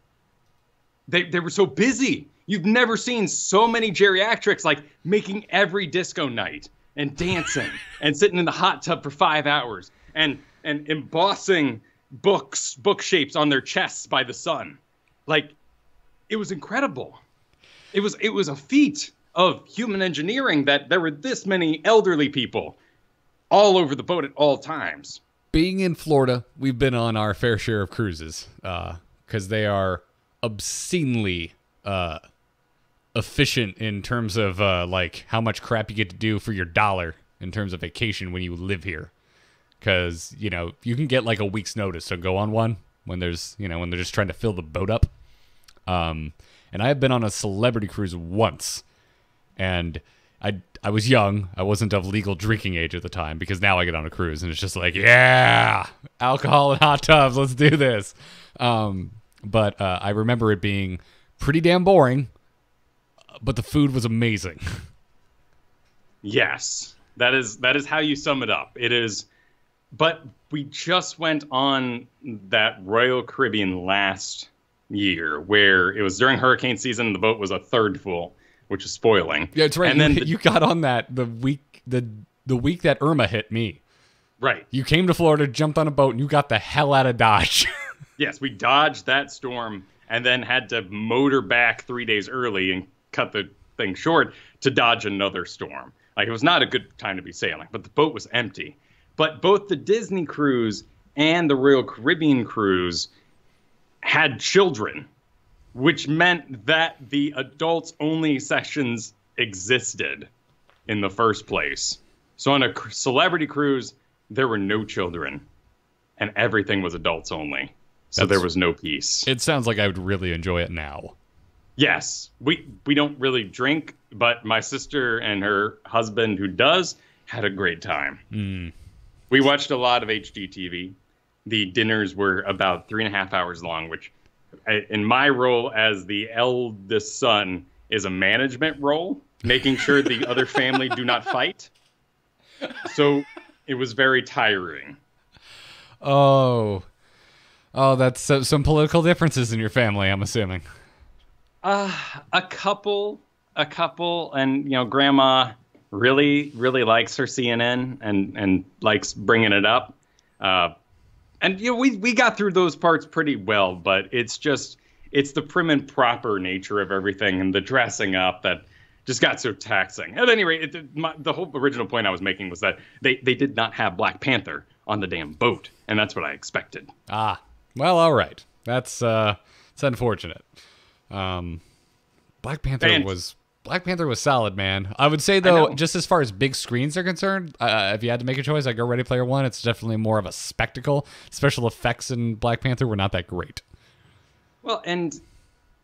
they were so busy. You've never seen so many geriatrics like making every disco night and dancing and sitting in the hot tub for 5 hours and embossing book shapes on their chests by the sun. Like, it was incredible. It was a feat of human engineering that there were this many elderly people all over the boat at all times. Being in Florida, we've been on our fair share of cruises because they are obscenely efficient in terms of like how much crap you get to do for your dollar in terms of vacation when you live here. Because, you know, you can get like a week's notice to go on one when there's, you know, when they're just trying to fill the boat up. And I have been on a celebrity cruise once, and I was young. I wasn't of legal drinking age at the time, because now I get on a cruise and it's just like, yeah, alcohol and hot tubs. Let's do this. But I remember it being pretty damn boring, but the food was amazing. Yes, that is how you sum it up. It is, but we just went on that Royal Caribbean last year where it was during hurricane season. The boat was a third full, which is spoiling. Yeah, it's right. And then you got on that the week that Irma hit me. Right. You came to Florida, jumped on a boat, and you got the hell out of Dodge. Yes, we dodged that storm and then had to motor back 3 days early and cut the thing short to dodge another storm. Like, it was not a good time to be sailing, but the boat was empty. But both the Disney cruise and the Royal Caribbean cruise had children, which meant that the adults-only sessions existed in the first place. So on a celebrity cruise, there were no children, and everything was adults only. So there was no peace. It sounds like I would really enjoy it now. Yes, we don't really drink, but my sister and her husband, who does, had a great time. We watched a lot of HGTV. The dinners were about 3.5 hours long, which, in my role as the eldest son, is a management role, making sure the other family do not fight. So it was very tiring. Oh, that's some political differences in your family, I'm assuming. A couple, and Grandma really likes her CNN and likes bringing it up. And we got through those parts pretty well, but it's the prim and proper nature of everything and the dressing up that just got so taxing. At any rate, the whole original point I was making was that they did not have Black Panther on the damn boat, and that's what I expected. Well, all right. That's it's unfortunate. Black Panther was solid, man. I would say, though, just as far as big screens are concerned, if you had to make a choice, I'd go Ready Player One. It's definitely more of a spectacle. Special effects in Black Panther were not that great. Well, and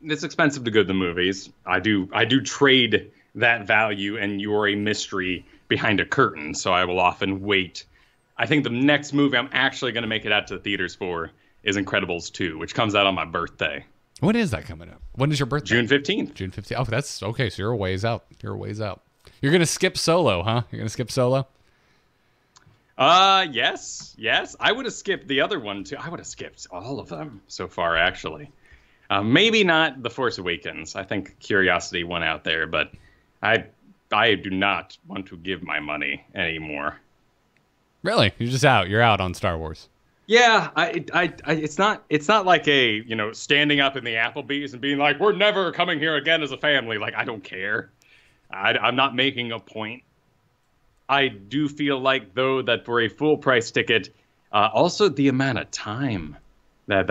it's expensive to go to the movies. I do trade that value, and you're a mystery behind a curtain, so I will often wait. I think the next movie I'm actually going to make it out to the theaters for is Incredibles 2, which comes out on my birthday. When is that coming up? When is your birthday? June 15th. June 15th. Oh, that's okay. So you're a ways out. You're going to skip Solo, huh? You're going to skip Solo? Yes. I would have skipped the other one, too. I would have skipped all of them so far, actually. Maybe not The Force Awakens. I think Curiosity went out there, but I do not want to give my money anymore. Really? You're just out. You're out on Star Wars. Yeah, it's not like standing up in the Applebee's and being like, we're never coming here again as a family. Like, I don't care. I'm not making a point. I do feel like, though, that for a full price ticket, also the amount of time that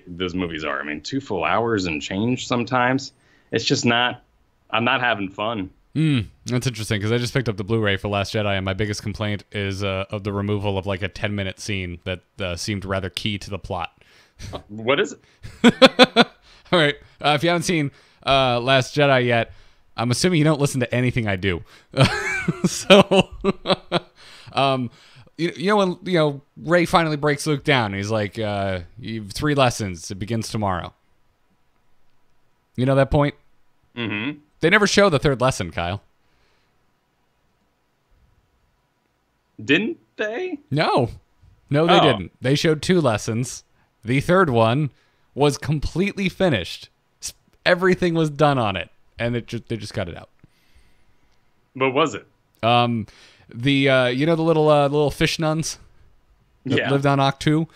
those movies are. I mean, 2 full hours and change sometimes. It's just not. I'm not having fun. That's interesting, because I just picked up the Blu-ray for Last Jedi, and my biggest complaint is of the removal of like a 10-minute scene that seemed rather key to the plot. What is it? All right, if you haven't seen Last Jedi yet, I'm assuming you don't listen to anything I do. So, when Rey finally breaks Luke down, and he's like, "You have 3 lessons. It begins tomorrow." You know that point? Mm-hmm. They never show the 3rd lesson, Kyle. Didn't they? No, they didn't. They showed 2 lessons. The 3rd one was completely finished. Everything was done on it, and they just cut it out. What was it? The the little fish nuns that lived on Octu.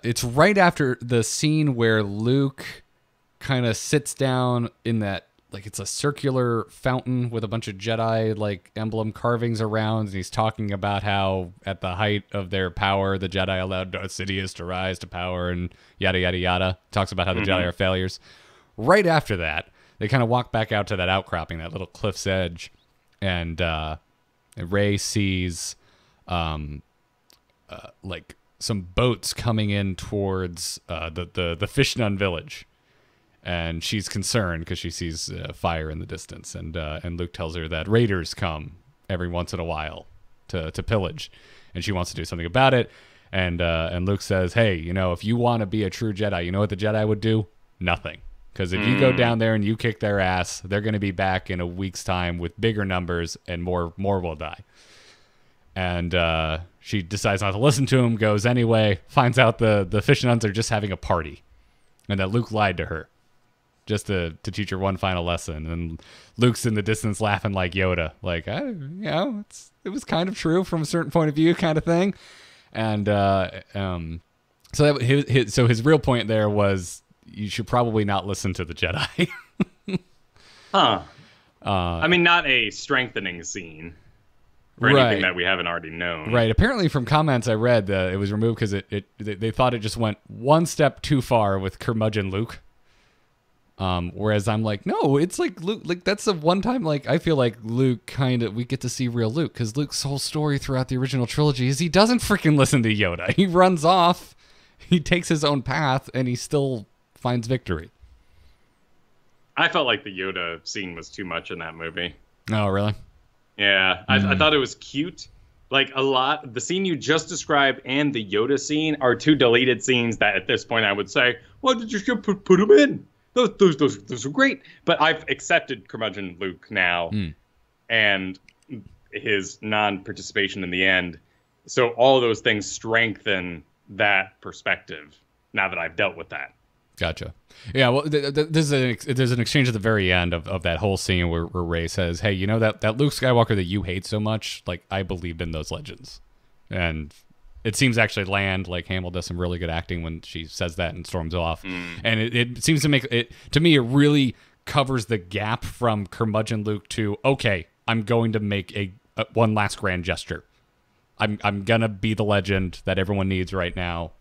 It's right after the scene where Luke kind of sits down in that, like, it's a circular fountain with a bunch of Jedi like emblem carvings around, and he's talking about how at the height of their power the Jedi allowed Darth Sidious to rise to power, and yada yada yada. Talks about how the Jedi are failures. Right after that, they kind of walk back out to that outcropping, that little cliff's edge, and Rey sees like some boats coming in towards the fish nun village. And she's concerned because she sees fire in the distance, and Luke tells her that raiders come every once in a while to pillage, and she wants to do something about it. And Luke says, "Hey, if you want to be a true Jedi, you know what the Jedi would do? Nothing. Because if you go down there and you kick their ass, they're going to be back in a week's time with bigger numbers, and more will die." And she decides not to listen to him, goes anyway, finds out the fish nuns are just having a party, and that Luke lied to her just to teach her one final lesson. And Luke's in the distance laughing like Yoda, like, it was kind of true from a certain point of view, kind of thing. And so his real point there was, you should probably not listen to the Jedi. Huh. I mean, not a strengthening scene for anything that we haven't already known. Right. Apparently, from comments I read, it was removed because they thought it just went one step too far with curmudgeon Luke. Whereas I'm like, no, it's like Luke, like that's the one time, like I feel like Luke we get to see real Luke, because Luke's whole story throughout the original trilogy is he doesn't freaking listen to Yoda. He runs off, he takes his own path, and he still finds victory. I felt like the Yoda scene was too much in that movie. Oh, really? Yeah, I thought it was cute. Like the scene you just described and the Yoda scene are two deleted scenes that at this point I would say, why did you put them in? Those are great. But I've accepted curmudgeon Luke now and his non-participation in the end. So all those things strengthen that perspective now that I've dealt with that. Gotcha. Yeah, well, there's an exchange at the very end of that whole scene where Rey says, "Hey, that Luke Skywalker that you hate so much, like, I believed in those legends." And it seems to actually land. Like, Hamill does some really good acting when she says that and storms off. And it seems to make it, to me, it really covers the gap from curmudgeon Luke to, okay, I'm going to make a one last grand gesture. I'm gonna be the legend that everyone needs right now,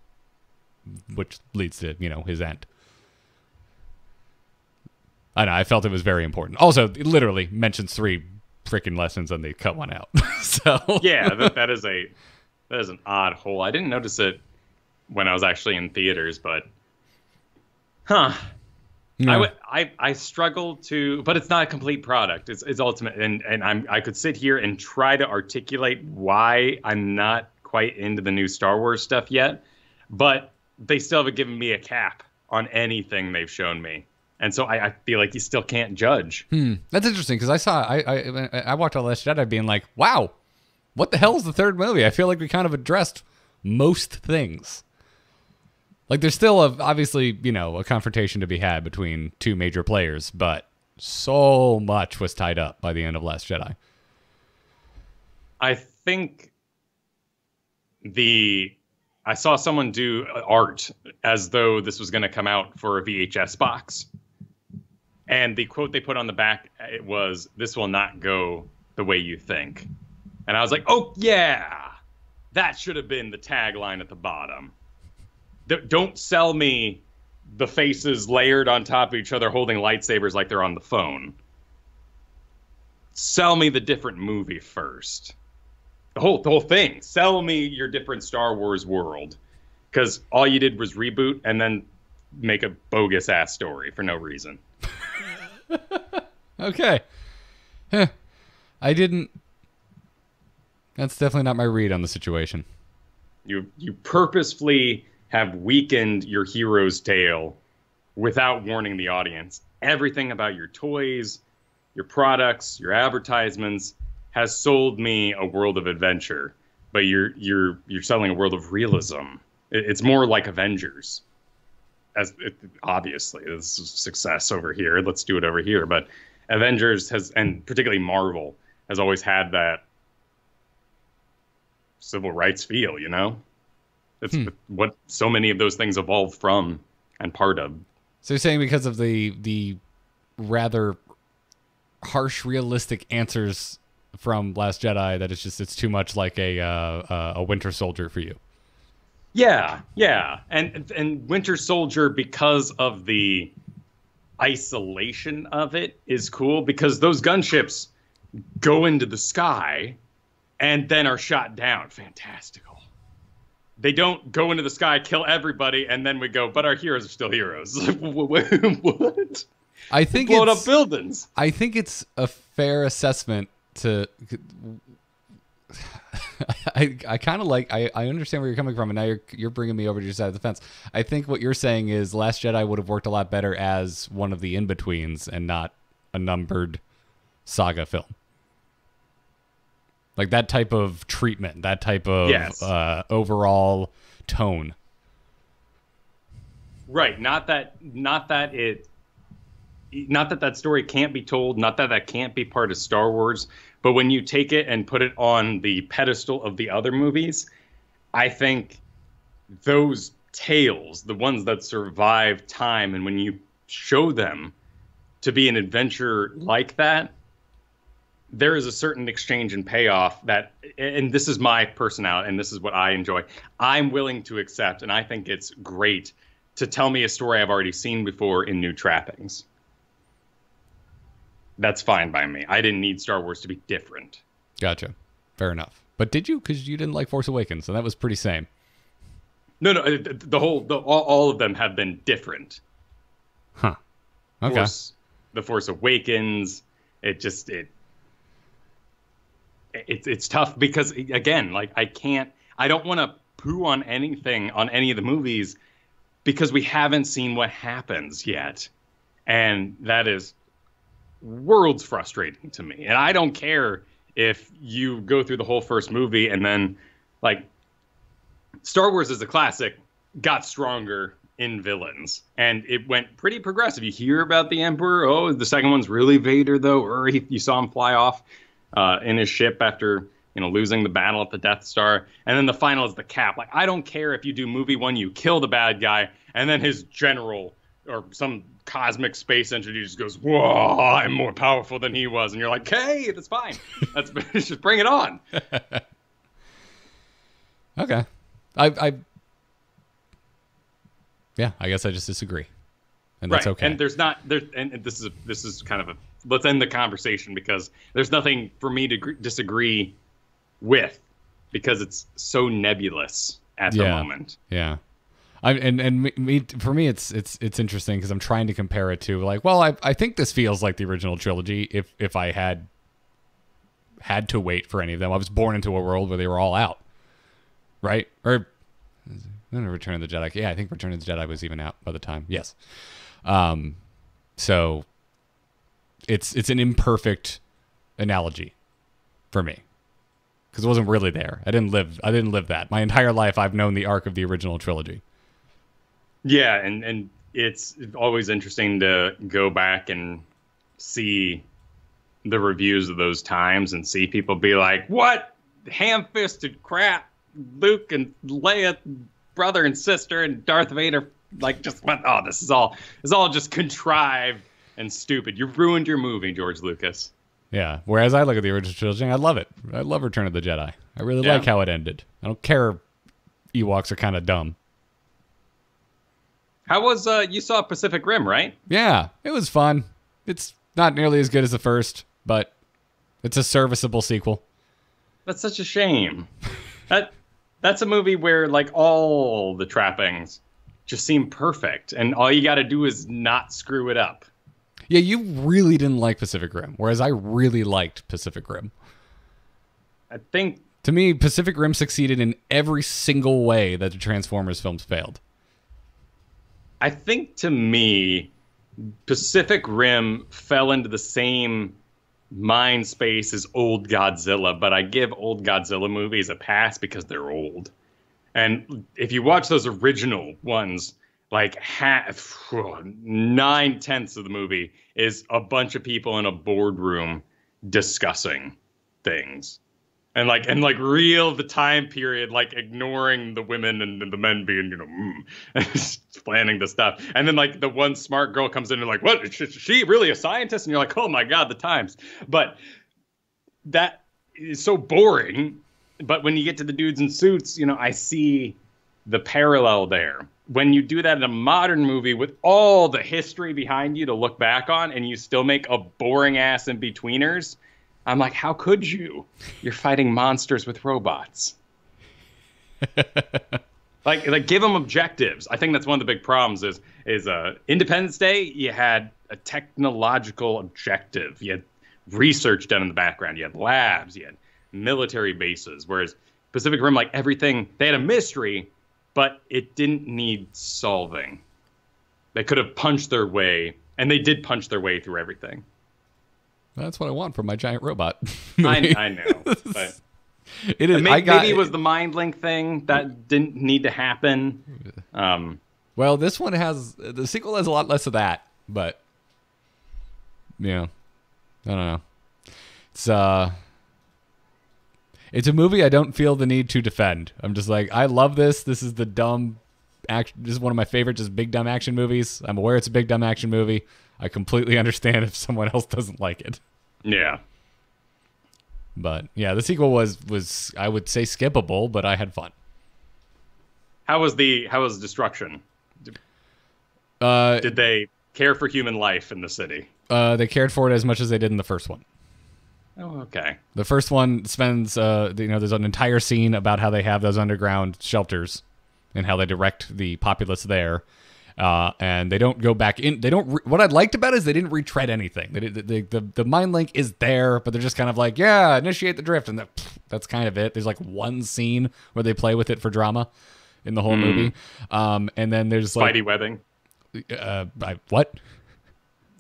which leads to, his end. I know, I felt it was very important. Also, it literally mentions 3 freaking lessons and they cut one out. So yeah, that is an odd hole. I didn't notice it when I was actually in theaters, but no. I struggle to, but it's not a complete product. It's ultimate, and I could sit here and try to articulate why I'm not quite into the new Star Wars stuff yet, but they still haven't given me a cap on anything they've shown me. And so I feel like you still can't judge. That's interesting, because I watched Last Jedi being like, wow, what the hell is the third movie? I feel like we kind of addressed most things. Like, there's still obviously, a confrontation to be had between 2 major players, but so much was tied up by the end of Last Jedi. I think I saw someone do art as though this was going to come out for a VHS box. And the quote they put on the back, it was, "This will not go the way you think." And I was like, oh, yeah, that should have been the tagline at the bottom. Don't sell me the faces layered on top of each other holding lightsabers like they're on the phone. Sell me the different movie first. The whole thing. Sell me your different Star Wars world. Because all you did was reboot and then make a bogus-ass story for no reason. Okay. I didn't... That's definitely not my read on the situation. You purposefully have weakened your hero's tale without warning the audience. Everything about your toys, your products, your advertisements has sold me a world of adventure, but you're selling a world of realism. It's more like Avengers. Obviously, this is success over here. Let's do it over here. But Avengers has, and particularly Marvel, has always had that civil rights feel, It's what so many of those things evolved from and part of. So you're saying because of the rather harsh, realistic answers from Last Jedi that it's too much like a Winter Soldier for you? Yeah. And Winter Soldier, because of the isolation of it, is cool, because those gunships go into the sky and then are shot down. Fantastical. they don't go into the sky, kill everybody, and then we go, but our heroes are still heroes. What? I think blowing up buildings. I think it's a fair assessment to. I kind of like. I understand where you're coming from, and now you're bringing me over to your side of the fence. I think what you're saying is Last Jedi would have worked a lot better as one of the in-betweens and not a numbered saga film. Like that type of treatment, that type of overall tone. Right. Not that story can't be told, not that can't be part of Star Wars, but when you take it and put it on the pedestal of the other movies, I think those tales, the ones that survive time, and when you show them to be an adventure like that, there is a certain exchange and payoff that, and this is my personality, and this is what I enjoy, I'm willing to accept, and I think it's great to tell me a story I've already seen before in new trappings. That's fine by me. I didn't need Star Wars to be different. Gotcha. Fair enough. But did you? Because you didn't like Force Awakens, and that was pretty same. No, all of them have been different. Huh. Okay. The Force Awakens, it's tough because, again, like I don't want to poo on anything on any of the movies because we haven't seen what happens yet. And that is worlds frustrating to me. And I don't care if you go through the whole first movie and then, like, Star Wars is a classic, got stronger in villains. And it went pretty progressive. You hear about the Emperor. Oh, the second one's really Vader, though. Or you saw him fly off in his ship after, losing the battle at the Death Star. And then the final is the cap. Like, I don't care if you do movie one, you kill the bad guy, and then his general or some cosmic space engineer just goes, whoa, I'm more powerful than he was. And you're like, hey, that's fine. Just bring it on. Okay. Yeah, I guess I just disagree. And that's okay. And and this is kind of let's end the conversation because there's nothing for me to disagree with because it's so nebulous at the moment. Yeah. For me, it's interesting because I'm trying to compare it to, like, well, I think this feels like the original trilogy if I had to wait for any of them. I was born into a world where they were all out, right? Or Return of the Jedi. Yeah, I think Return of the Jedi was even out by the time. Yes. So it's an imperfect analogy for me because it wasn't really there. I didn't live that. My entire life I've known the arc of the original trilogy. Yeah, and it's always interesting to go back and see the reviews of those times and see people be like, what ham-fisted crap, Luke and Leia, brother and sister, and Darth Vader, like, just went, oh, this is all just contrived and stupid. You ruined your movie, George Lucas. Yeah, whereas I look at the original trilogy, I love it. I love Return of the Jedi. I really like how it ended. I don't care Ewoks are kind of dumb. How was, you saw Pacific Rim, right? Yeah, it was fun. It's not nearly as good as the first, but it's a serviceable sequel. That's such a shame. That's a movie where, like, all the trappings just seem perfect, and all you got to do is not screw it up. Yeah, you really didn't like Pacific Rim, whereas I really liked Pacific Rim. I think... To me, Pacific Rim succeeded in every single way that the Transformers films failed. I think, to me, Pacific Rim fell into the same mind space as old Godzilla, but I give old Godzilla movies a pass because they're old. And if you watch those original ones, like 9/10 of the movie is a bunch of people in a boardroom discussing things. And like real the time period, like ignoring the women and the men being, planning the stuff. And then like the one smart girl comes in and like, what? Is she really a scientist? And you're like, oh my God, the times. But that is so boring. But when you get to the dudes in suits, I see the parallel there. When you do that in a modern movie with all the history behind you to look back on and you still make a boring ass in-betweeners, I'm like, how could you? You're fighting monsters with robots. Like give them objectives. I think that's one of the big problems is Independence Day, you had a technological objective. You had research done in the background. You had labs. You had military bases. Whereas Pacific Rim, like everything, they had a mystery, but it didn't need solving. They could have punched their way, and they did punch their way through everything. That's what I want from my giant robot. I know. But it is. Maybe it was the mind link thing that didn't need to happen. Well, this one the sequel has a lot less of that, but yeah, I don't know. It's a movie I don't feel the need to defend. I'm just like, I love this. This is the dumb action. This is one of my favorite just big dumb action movies. I'm aware it's a big dumb action movie. I completely understand if someone else doesn't like it. Yeah. But yeah, the sequel was I would say skippable, but I had fun. How was Destruction? Did they care for human life in the city? They cared for it as much as they did in the first one. Oh, okay. The first one spends, there's an entire scene about how they have those underground shelters and how they direct the populace there. And they don't go back in. They don't. What I liked about it is they didn't retread anything. The mind link is there, but they're just kind of like, yeah, initiate the drift, and that's kind of it. There's like one scene where they play with it for drama in the whole movie. And then there's like Spidey webbing. What?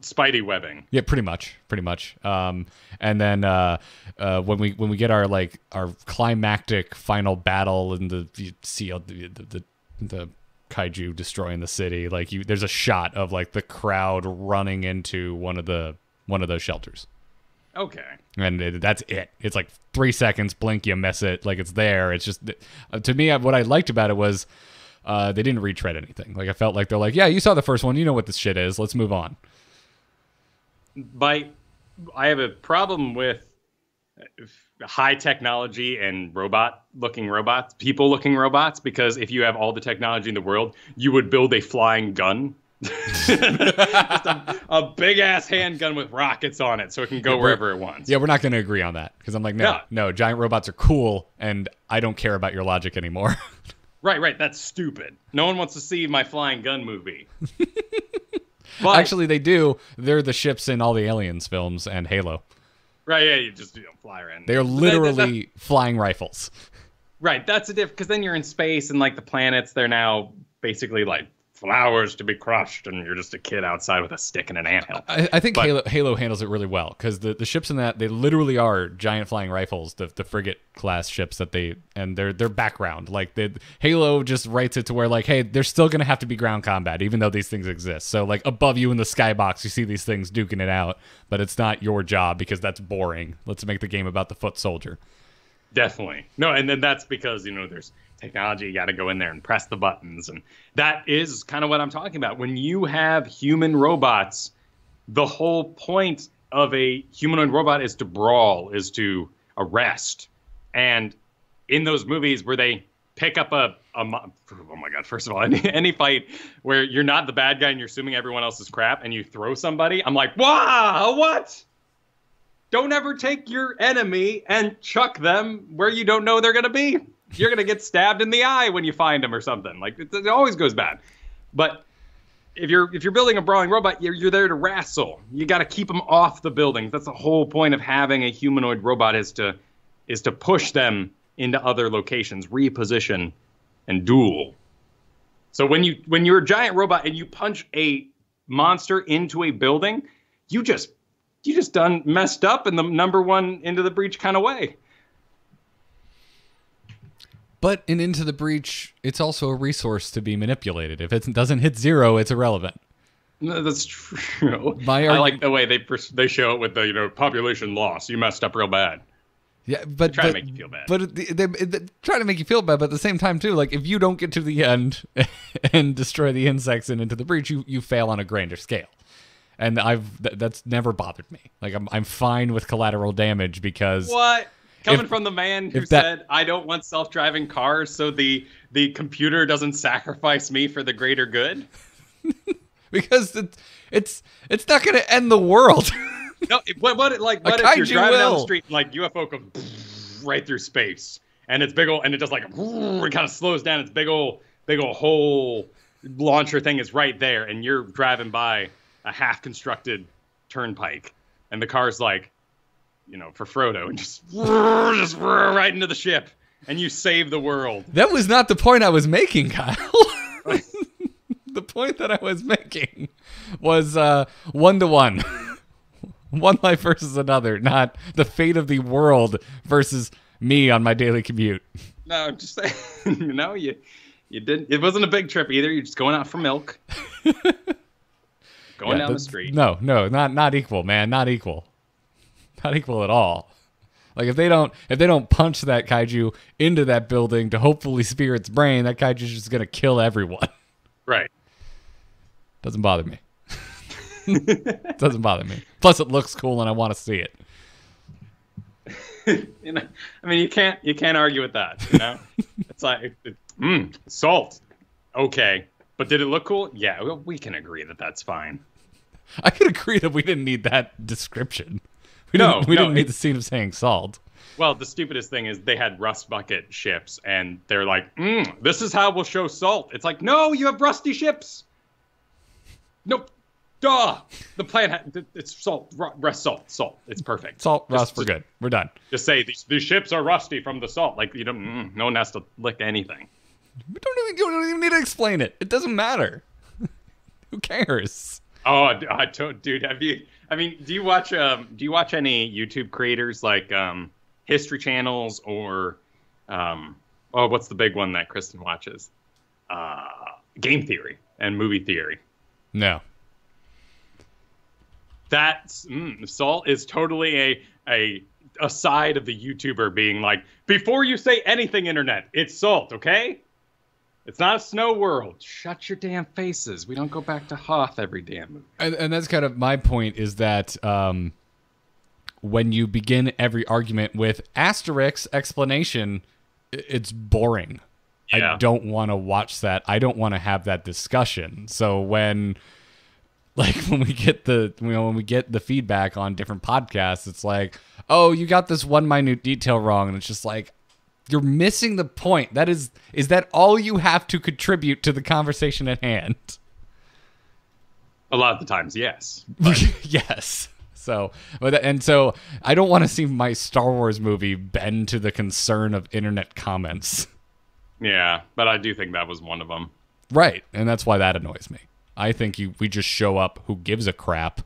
Spidey webbing. Yeah, pretty much. And then when we get our climactic final battle and you see the kaiju destroying the city, there's a shot of like the crowd running into one of those shelters. Okay. And that's it. It's like 3 seconds, blink, you miss it. Like it's there. It's just to me, what I liked about it was they didn't retread anything. Like I felt like they're like, yeah, you saw the first one, you know what this shit is. Let's move on. I have a problem with high technology and people-looking robots, because if you have all the technology in the world, you would build a flying gun. Just a big-ass handgun with rockets on it so it can go wherever it wants. Yeah, we're not going to agree on that, because I'm like, no, giant robots are cool, and I don't care about your logic anymore. Right, that's stupid. No one wants to see my flying gun movie. But, actually, they do. They're the ships in all the Aliens films and Halo. Right, yeah, you just fly around. They're literally flying rifles. Right, that's a difference, because then you're in space and like the planets, they're now basically like flowers to be crushed, and you're just a kid outside with a stick and an anthill. I think Halo handles it really well, because the ships in that, they literally are giant flying rifles, the frigate class ships and their background. Like Halo just writes it to where like, hey, there's still going to have to be ground combat, even though these things exist. So like above you in the skybox, you see these things duking it out, but it's not your job because that's boring. Let's make the game about the foot soldier. Definitely. No, and then that's because, there's technology, you got to go in there and press the buttons. And that is kind of what I'm talking about. When you have human robots, the whole point of a humanoid robot is to brawl, is to arrest. And in those movies where they pick up oh my God, first of all, any fight where you're not the bad guy and you're assuming everyone else is crap and you throw somebody, I'm like, wow, what? Don't ever take your enemy and chuck them where you don't know they're going to be. You're going to get stabbed in the eye when you find them or something. Like it always goes bad. But if you're building a brawling robot, you're there to wrestle. You got to keep them off the buildings. That's the whole point of having a humanoid robot is to push them into other locations, reposition, and duel. So when you're a giant robot and you punch a monster into a building, you just done messed up in the number one Into the Breach kind of way. But in Into the Breach, it's also a resource to be manipulated. If it doesn't hit 0, it's irrelevant. No, that's true. I like the way they show it with the population loss. You messed up real bad. Yeah, but try to make you feel bad. But they try to make you feel bad, but at the same time too, like if you don't get to the end and destroy the insects in Into the Breach, you fail on a grander scale. And that's never bothered me. Like I'm fine with collateral damage because what? Coming from the man who said, I don't want self-driving cars so the computer doesn't sacrifice me for the greater good? Because it's not going to end the world. No, what if you're driving down the street and like UFO comes right through space and it's big old, and it just like, it kind of slows down its big old big old whole launcher thing is right there, and you're driving by a half-constructed turnpike, and the car's like, for Frodo, and just right into the ship, and you save the world. That was not the point I was making, Kyle. The point that I was making was 1-to-1. One life versus another, not the fate of the world versus me on my daily commute. No, I'm just saying, you didn't. It wasn't a big trip either. You're just going out for milk, going down the street. No, not equal, man. Not equal. Not equal at all. Like if they don't punch that kaiju into that building to hopefully spear its brain, that kaiju's just gonna kill everyone. Right. Doesn't bother me. Doesn't bother me. Plus, it looks cool, and I want to see it. You can't argue with that. It's like salt. Okay, but did it look cool? Yeah, we can agree that that's fine. I could agree that we didn't need that description. We didn't need the scene of saying salt. Well, the stupidest thing is they had rust bucket ships, and they're like, this is how we'll show salt. It's like, no, you have rusty ships. Nope. Duh. The plan, it's salt, rust salt. It's perfect. Salt, rust, we're good. We're done. Just say, these ships are rusty from the salt. Like, no one has to lick anything. You don't even need to explain it. It doesn't matter. Who cares? Oh, dude, do you watch any YouTube creators like History Channels or what's the big one that Kristen watches? Game Theory and Movie Theory. No. That's salt is totally a side of the YouTuber being like, before you say anything, internet, it's salt, okay? It's not a snow world. Shut your damn faces. We don't go back to Hoth every damn movie. And that's kind of my point, is that when you begin every argument with asterisk explanation, it's boring. Yeah. I don't want to watch that. I don't want to have that discussion. So when we get the feedback on different podcasts, it's like, oh, you got this one minute detail wrong, and it's just like, you're missing the point. Is that all you have to contribute to the conversation at hand? A lot of the times, yes. Yes. So I don't want to see my Star Wars movie bend to the concern of internet comments. Yeah, but I do think that was one of them. Right, and that's why that annoys me. I think we just show up, who gives a crap,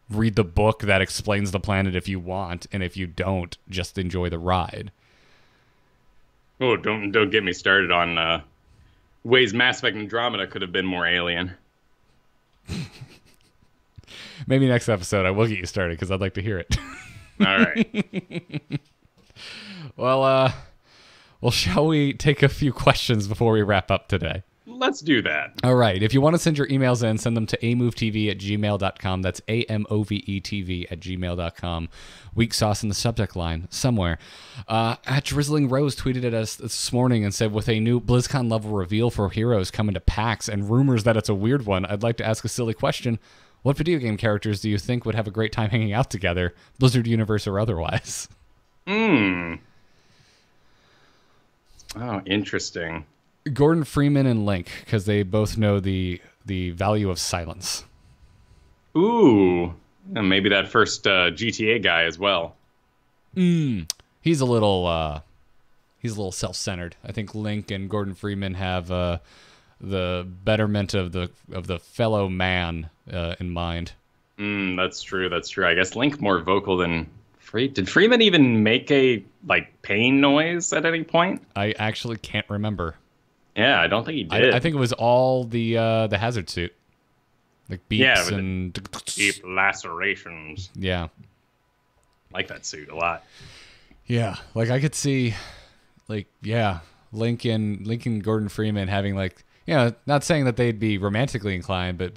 read the book that explains the planet if you want, and if you don't, just enjoy the ride. Oh, don't get me started on ways Mass Effect Andromeda could have been more alien. Maybe next episode I will get you started, because I'd like to hear it. All right. Well, shall we take a few questions before we wrap up today? Let's do that. All right. If you want to send your emails in, send them to amovetv@gmail.com. That's amovetv@gmail.com. Weeksauce in the subject line somewhere. At Drizzling Rose tweeted at us this morning and said, with a new BlizzCon level reveal for Heroes coming to PAX and rumors that it's a weird one, I'd like to ask a silly question. What video game characters do you think would have a great time hanging out together, Blizzard universe or otherwise? Oh, interesting. Gordon Freeman and Link, because they both know the value of silence. Ooh, and maybe that first GTA guy as well. He's a little self-centered. I think Link and Gordon Freeman have the betterment of the fellow man in mind. That's true. I guess Link more vocal than Did Freeman even make a pain noise at any point? I actually can't remember. Yeah, I don't think he did. I think it was all the hazard suit, like beeps and deep lacerations. Yeah, like that suit a lot. Yeah, I could see, Link and Gordon Freeman having not saying that they'd be romantically inclined, but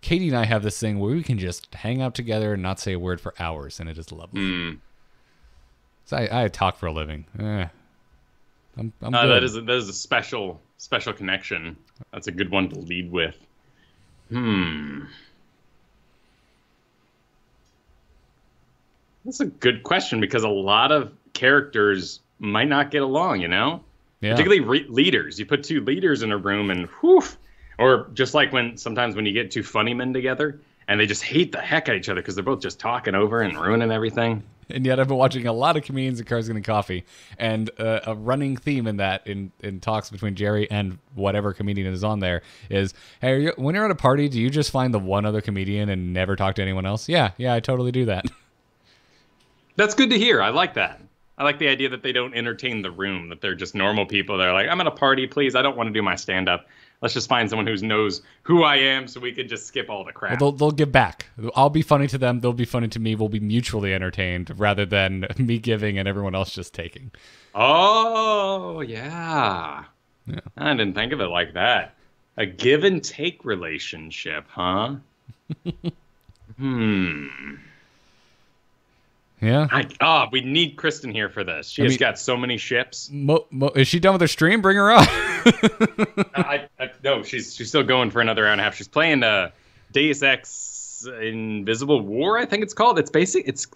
Katie and I have this thing where we can just hang out together and not say a word for hours, and it is lovely. So I talk for a living. I'm good. That is a special connection. That's a good one to lead with. That's a good question, because a lot of characters might not get along, Yeah. particularly leaders. You put two leaders in a room and whew, or just like sometimes when you get two funny men together and they just hate the heck out of each other because they're both just talking over and ruining everything. And yet I've been watching a lot of comedians at Cars Getting Coffee, and a running theme in that, in talks between Jerry and whatever comedian is on there, is, hey, when you're at a party, do you just find the one other comedian and never talk to anyone else? Yeah, I totally do that. That's good to hear. I like that. I like the idea that they don't entertain the room, that they're just normal people. They're like, I'm at a party, please. I don't want to do my stand-up. Let's just find someone who knows who I am so we can just skip all the crap. Well, they'll give back. I'll be funny to them. They'll be funny to me. We'll be mutually entertained rather than me giving and everyone else just taking. Oh, yeah. I didn't think of it like that. A give and take relationship, huh? Yeah. We need Kristen here for this. She's got so many ships. Is she done with her stream? Bring her up. No, she's still going for another hour and a half. She's playing Deus Ex Invisible War, I think it's called. It's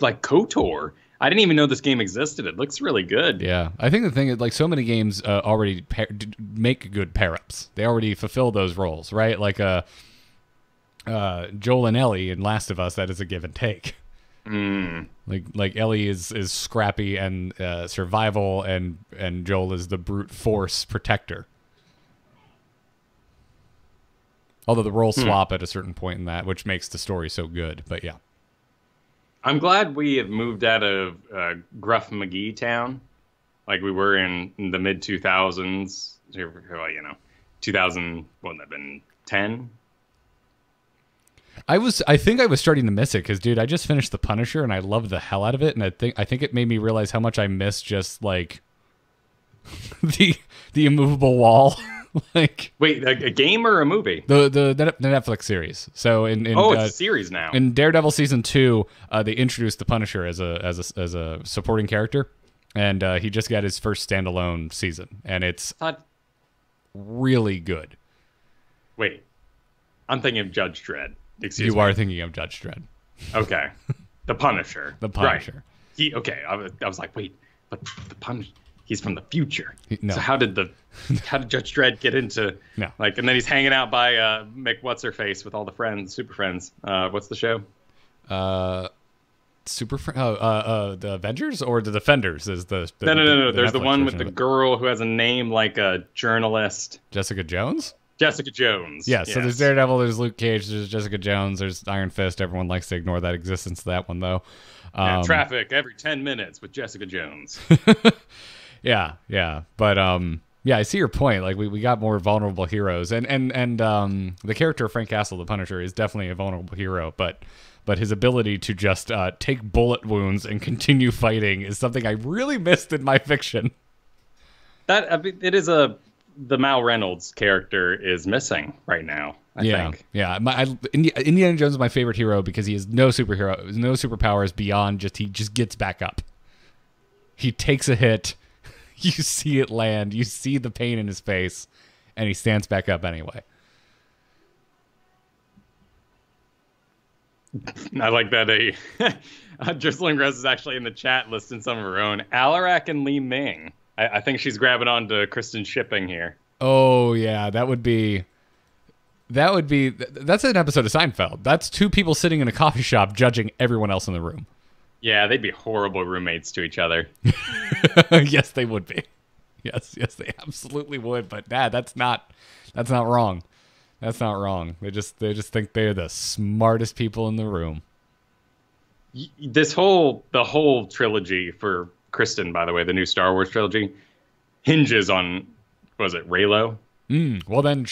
like KOTOR. I didn't even know this game existed. It looks really good. Yeah, I think the thing is, like, so many games already make good pair-ups. They already fulfill those roles, right? Like Joel and Ellie in Last of Us, that is a give and take. Like Ellie is scrappy and survival, and Joel is the brute force protector. Although the role swap at a certain point in that, which makes the story so good. But yeah, I'm glad we have moved out of Gruff McGee town, like we were in the mid 2000s. Well, 2000. Wouldn't have been 10. I think I was starting to miss it because, dude, I just finished The Punisher and I loved the hell out of it, and I think it made me realize how much I missed just like the immovable wall. Like, wait, a game or a movie? The Netflix series. So it's a series now. In Daredevil season 2, they introduced the Punisher as a supporting character, and he just got his first standalone season, and it's really good. Wait, I'm thinking of Judge Dredd. Excuse me. You are thinking of Judge Dredd. Okay. The Punisher. The Punisher. Right. I was like, wait, but the Punisher, he's from the future. No. So how did Judge Dredd get into, and then he's hanging out by Mick What's-Her-Face with all the friends, super friends. What's the show? The Avengers or the Defenders is the No. There's the one with the girl who has a name like a journalist. Jessica Jones? Jessica Jones. Yeah, so there's Daredevil, there's Luke Cage, there's Jessica Jones, there's Iron Fist. Everyone likes to ignore that existence of that one, though. Traffic every 10 minutes with Jessica Jones. Yeah. But, I see your point. Like, we got more vulnerable heroes. And the character of Frank Castle, the Punisher, is definitely a vulnerable hero. But his ability to just take bullet wounds and continue fighting is something I really missed in my fiction. It is the Mal Reynolds character is missing right now, I think. Yeah. Indiana Jones is my favorite hero because he has no superpowers beyond he just gets back up. He takes a hit, you see it land, you see the pain in his face, and he stands back up anyway. I like that Jocelyn Gross is actually in the chat listing some of her own. Alarak and Li Ming. I think she's grabbing onto Kristen's shipping here. Oh, yeah. That's an episode of Seinfeld. That's two people sitting in a coffee shop judging everyone else in the room. Yeah, they'd be horrible roommates to each other. Yes, they would be. Yes, they absolutely would. But that's not wrong. That's not wrong. They just think they're the smartest people in the room. The whole trilogy for Kristen, by the way, the new Star Wars trilogy, hinges on, was it Reylo? Well, then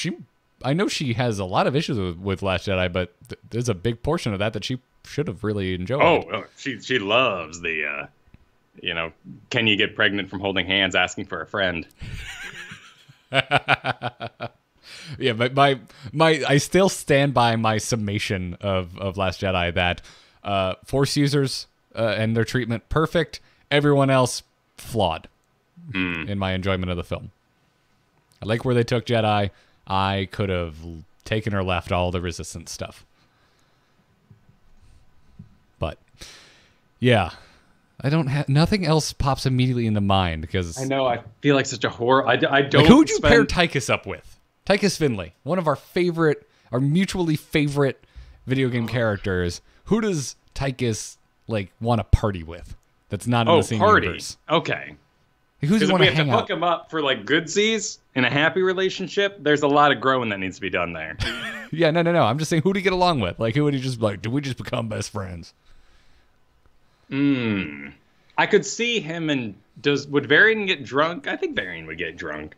I know she has a lot of issues with Last Jedi, but there's a big portion of that she should have really enjoyed. Oh, she loves the, can you get pregnant from holding hands, asking for a friend? Yeah, but I still stand by my summation of Last Jedi that Force users and their treatment perfect. Everyone else, flawed in my enjoyment of the film. I like where they took Jedi. I could have taken or left all the Resistance stuff. But, yeah. I don't have nothing else pops immediately into mind because I know I feel like such a horror. I don't. Like, who would you pair Tychus up with? Tychus Finley, one of our mutually favorite video game characters. Who does Tychus like want to party with? That's not in the same universe. Okay. Like, who's Because if want we to have to hang hook out? him up for like goodsies in a happy relationship, there's a lot of growing that needs to be done there. Yeah, no. I'm just saying, who do you get along with? Like, who would you just like? Do we just become best friends? I could see him and would Varian get drunk? I think Varian would get drunk.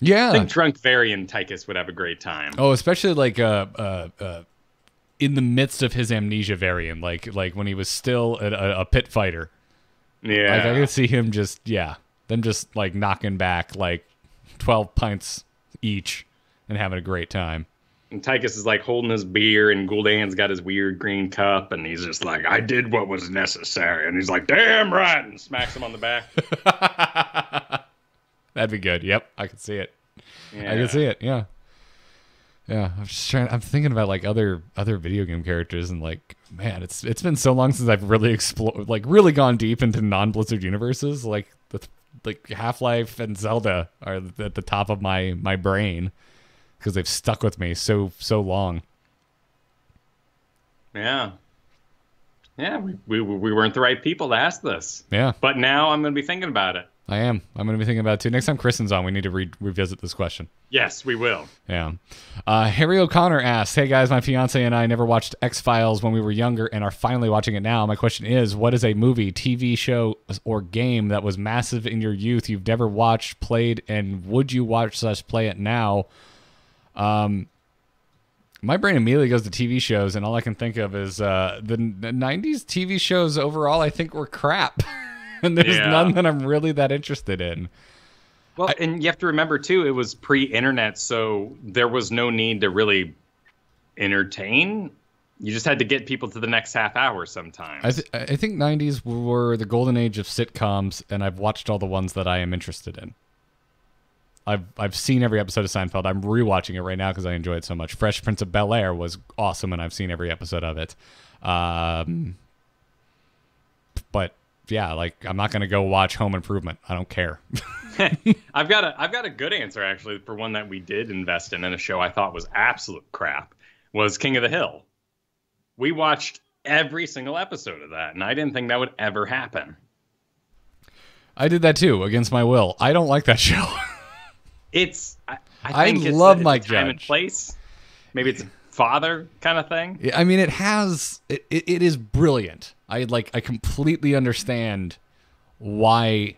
Yeah. I think drunk Varian Tychus would have a great time. Oh, especially like in the midst of his amnesia variant, like when he was still a pit fighter. Yeah. Like I could see him them just like knocking back like 12 pints each and having a great time. And Tychus is like holding his beer, and Gul'dan's got his weird green cup, and he's just like, I did what was necessary. And he's like, damn right, and smacks him on the back. That'd be good. Yep, I could see it. Yeah. I could see it. Yeah. Yeah, I'm thinking about like other video game characters, and like, man, it's been so long since I've really really gone deep into non-Blizzard universes. Like Half-Life and Zelda are at the top of my brain because they've stuck with me so long. Yeah. Yeah, we weren't the right people to ask this. Yeah. But now I'm going to be thinking about it. I am. I'm going to be thinking about it too. Next time Kristen's on, we need to revisit this question. Yes, we will. Yeah. Harry O'Connor asks, hey guys, my fiance and I never watched X-Files when we were younger and are finally watching it now. My question is, what is a movie, TV show, or game that was massive in your youth you've never watched, played, and would you watch/play it now? My brain immediately goes to TV shows, and all I can think of is the 90s TV shows overall I think were crap. And there's none that I'm really that interested in. Well, and you have to remember, too, it was pre-internet, so there was no need to really entertain. You just had to get people to the next half hour sometimes. I think 90s were the golden age of sitcoms, and I've watched all the ones that I am interested in. I've seen every episode of Seinfeld. I'm rewatching it right now because I enjoy it so much. Fresh Prince of Bel-Air was awesome, and I've seen every episode of it. But yeah, like I'm not gonna go watch Home Improvement. I don't care. I've got a good answer actually for one that we did invest in a show I thought was absolute crap. Was King of the Hill. We watched every single episode of that, and I didn't think that would ever happen. I did that too, against my will. I don't like that show. I think love it's Mike a time Judge. and place. Maybe it's a father kind of thing. I mean, it is brilliant. I completely understand why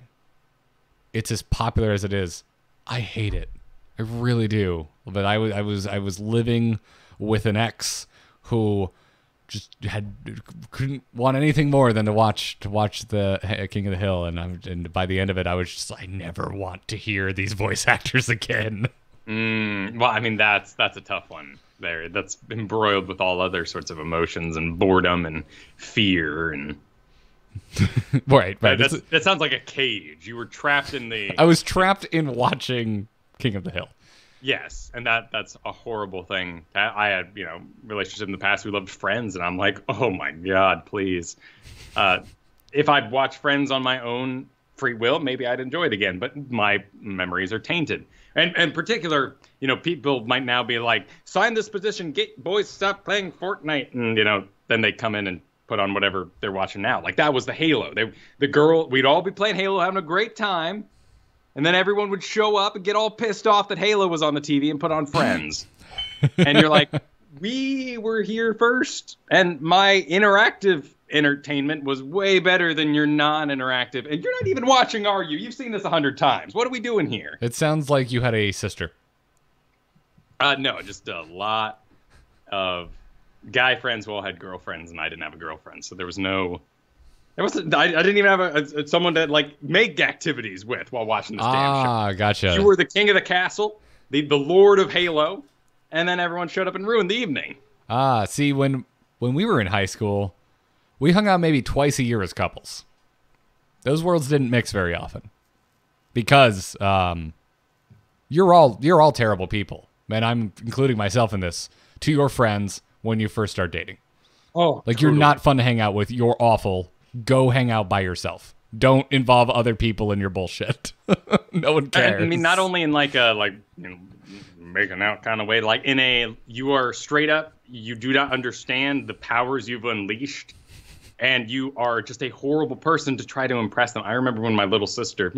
it's as popular as it is. I hate it. I really do. But I was living with an ex who just couldn't want anything more than to watch the King of the Hill, and by the end of it, I was just I never want to hear these voice actors again. Well, I mean that's a tough one there. That's embroiled with all other sorts of emotions and boredom and fear and right. That sounds like a cage. You were trapped in the. I was trapped in watching King of the Hill. Yes, and that's a horrible thing. I had, relationships in the past. We loved Friends, and I'm like, oh my God, please. If I'd watched Friends on my own free will, maybe I'd enjoy it again. But my memories are tainted. And in particular, people might now be like, sign this petition, get boys stop playing Fortnite, and then they come in and put on whatever they're watching now. Like that was the Halo. We'd all be playing Halo, having a great time. And then everyone would show up and get all pissed off that Halo was on the TV and put on Friends. And you're like, we were here first. And my interactive entertainment was way better than your non-interactive. And you're not even watching, are you? You've seen this 100 times. What are we doing here? It sounds like you had a sister. No, just a lot of guy friends who all had girlfriends, and I didn't have a girlfriend. So there was no... I didn't even have someone to make activities with while watching this damn show. Ah, gotcha. You were the king of the castle, the lord of Halo, and then everyone showed up and ruined the evening. Ah, see, when we were in high school, we hung out maybe twice a year as couples. Those worlds didn't mix very often because you're all terrible people, and I'm including myself in this. To your friends when you first start dating, you're not fun to hang out with. You're awful. go hang out by yourself. Don't involve other people in your bullshit. No one cares. I mean, not only in like a making out kind of way, like in a you are straight up, you do not understand the powers you've unleashed, and you are just a horrible person to try to impress them. I remember when my baby sister,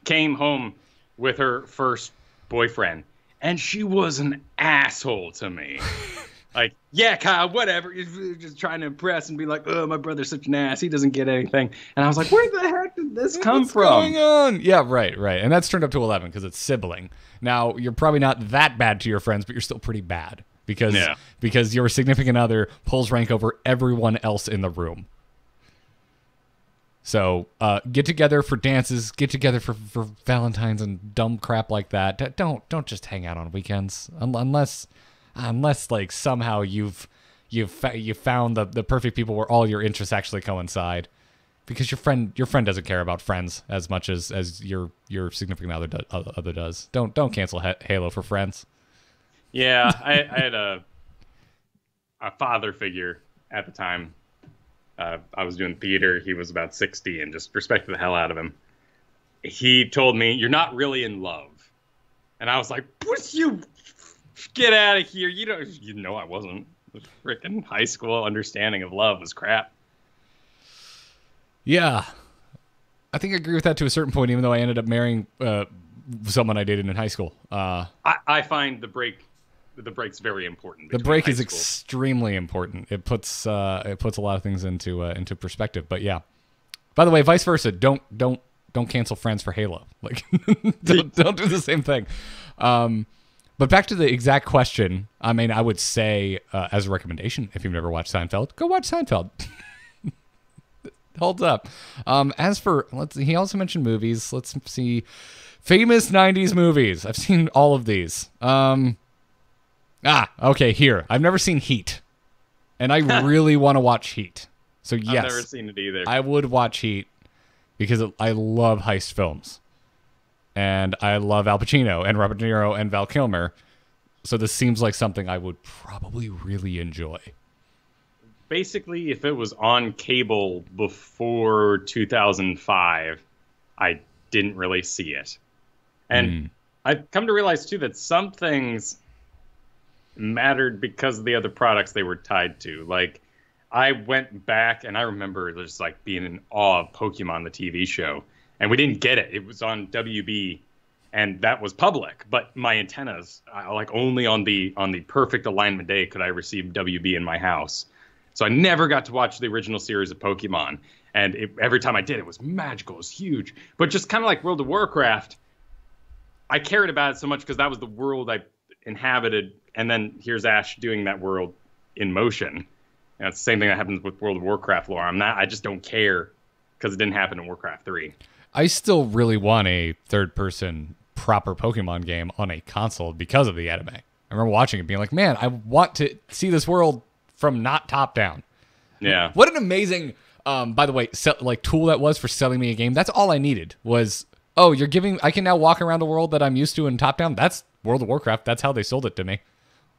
came home with her first boyfriend, and she was an asshole to me. Like, yeah, Kyle, whatever. You're just trying to impress and be like, oh, my brother's such an ass. He doesn't get anything. And I was like, where the heck did this come from? What's going on? Yeah, right. And that's turned up to 11 because it's sibling. Now, you're probably not that bad to your friends, but you're still pretty bad because your significant other pulls rank over everyone else in the room. So get together for dances, get together for Valentine's and dumb crap like that. Don't just hang out on weekends unless like somehow you've found the perfect people where all your interests actually coincide, because your friend doesn't care about friends as much as your significant other does. Don't cancel Halo for friends. Yeah, I had a father figure at the time. I was doing theater. He was about 60, and just respected the hell out of him. He told me, "You're not really in love," and I was like, "What you?" Get out of here. You know I wasn't. The freaking high school understanding of love was crap. Yeah. I think I agree with that to a certain point, even though I ended up marrying someone I dated in high school. I find the break's very important. The break is extremely important. It puts a lot of things into perspective. But yeah. By the way, vice versa. Don't cancel friends for Halo. Like don't do the same thing. But back to the exact question, I mean, I would say, as a recommendation, if you've never watched Seinfeld, go watch Seinfeld. Holds up. As for, he also mentioned movies. Let's see. Famous 90s movies. I've seen all of these. Okay, here. I've never seen Heat. And I really want to watch Heat. So yes. I've never seen it either. I would watch Heat because I love heist films. And I love Al Pacino and Robert De Niro and Val Kilmer. So this seems like something I would probably really enjoy. Basically, if it was on cable before 2005, I didn't really see it. And I've come to realize, too, that some things mattered because of the other products they were tied to. Like, I went back, and I remember just, like, being in awe of Pokemon, the TV show. And we didn't get it. It was on WB, and that was public. But my antennas, like only on the perfect alignment day could I receive WB in my house. So I never got to watch the original series of Pokemon. And every time I did, it was magical. It was huge. But just kind of like World of Warcraft, I cared about it so much because that was the world I inhabited. And then here's Ash doing that world in motion. And it's the same thing that happens with World of Warcraft lore. I just don't care because it didn't happen in Warcraft 3. I still really want a third-person proper Pokemon game on a console because of the anime. I remember watching it being like, man, I want to see this world from not top-down. Yeah. What an amazing, by the way, tool that was for selling me a game. That's all I needed was, I can now walk around the world that I'm used to in top-down. That's World of Warcraft. That's how they sold it to me.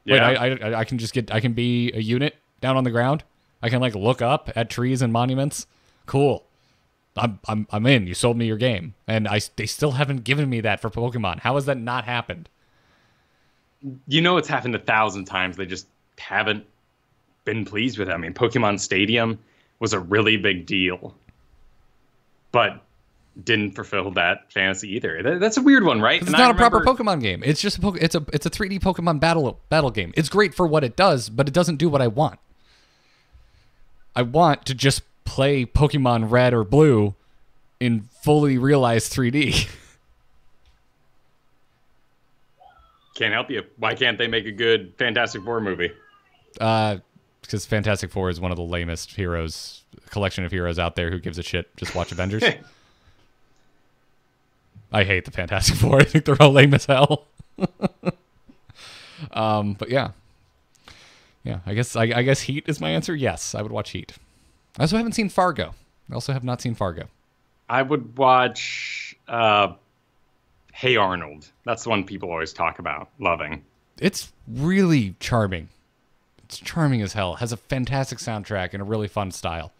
Yeah. Wait, I can I can be a unit down on the ground. I can look up at trees and monuments. Cool. I'm in. You sold me your game, and they still haven't given me that for Pokemon. How has that not happened? It's happened 1,000 times. They just haven't been pleased with it. I mean, Pokemon Stadium was a really big deal, but didn't fulfill that fantasy either. That's a weird one, right? It's not a proper Pokemon game. It's just it's a 3D Pokemon battle game. It's great for what it does, but it doesn't do what I want. I want to just play Pokemon Red or Blue in fully realized 3D. Can't help you. Why can't they make a good Fantastic Four movie? Because Fantastic Four is one of the lamest collection of heroes out there. Who gives a shit? Just watch Avengers. I hate the Fantastic Four. I think they're all lame as hell. But yeah. I guess Heat is my answer. Yes, I would watch Heat. I also haven't seen Fargo. I also have not seen Fargo. I would watch Hey Arnold. That's the one people always talk about loving. It's really charming. It's charming as hell. Has a fantastic soundtrack and a really fun style.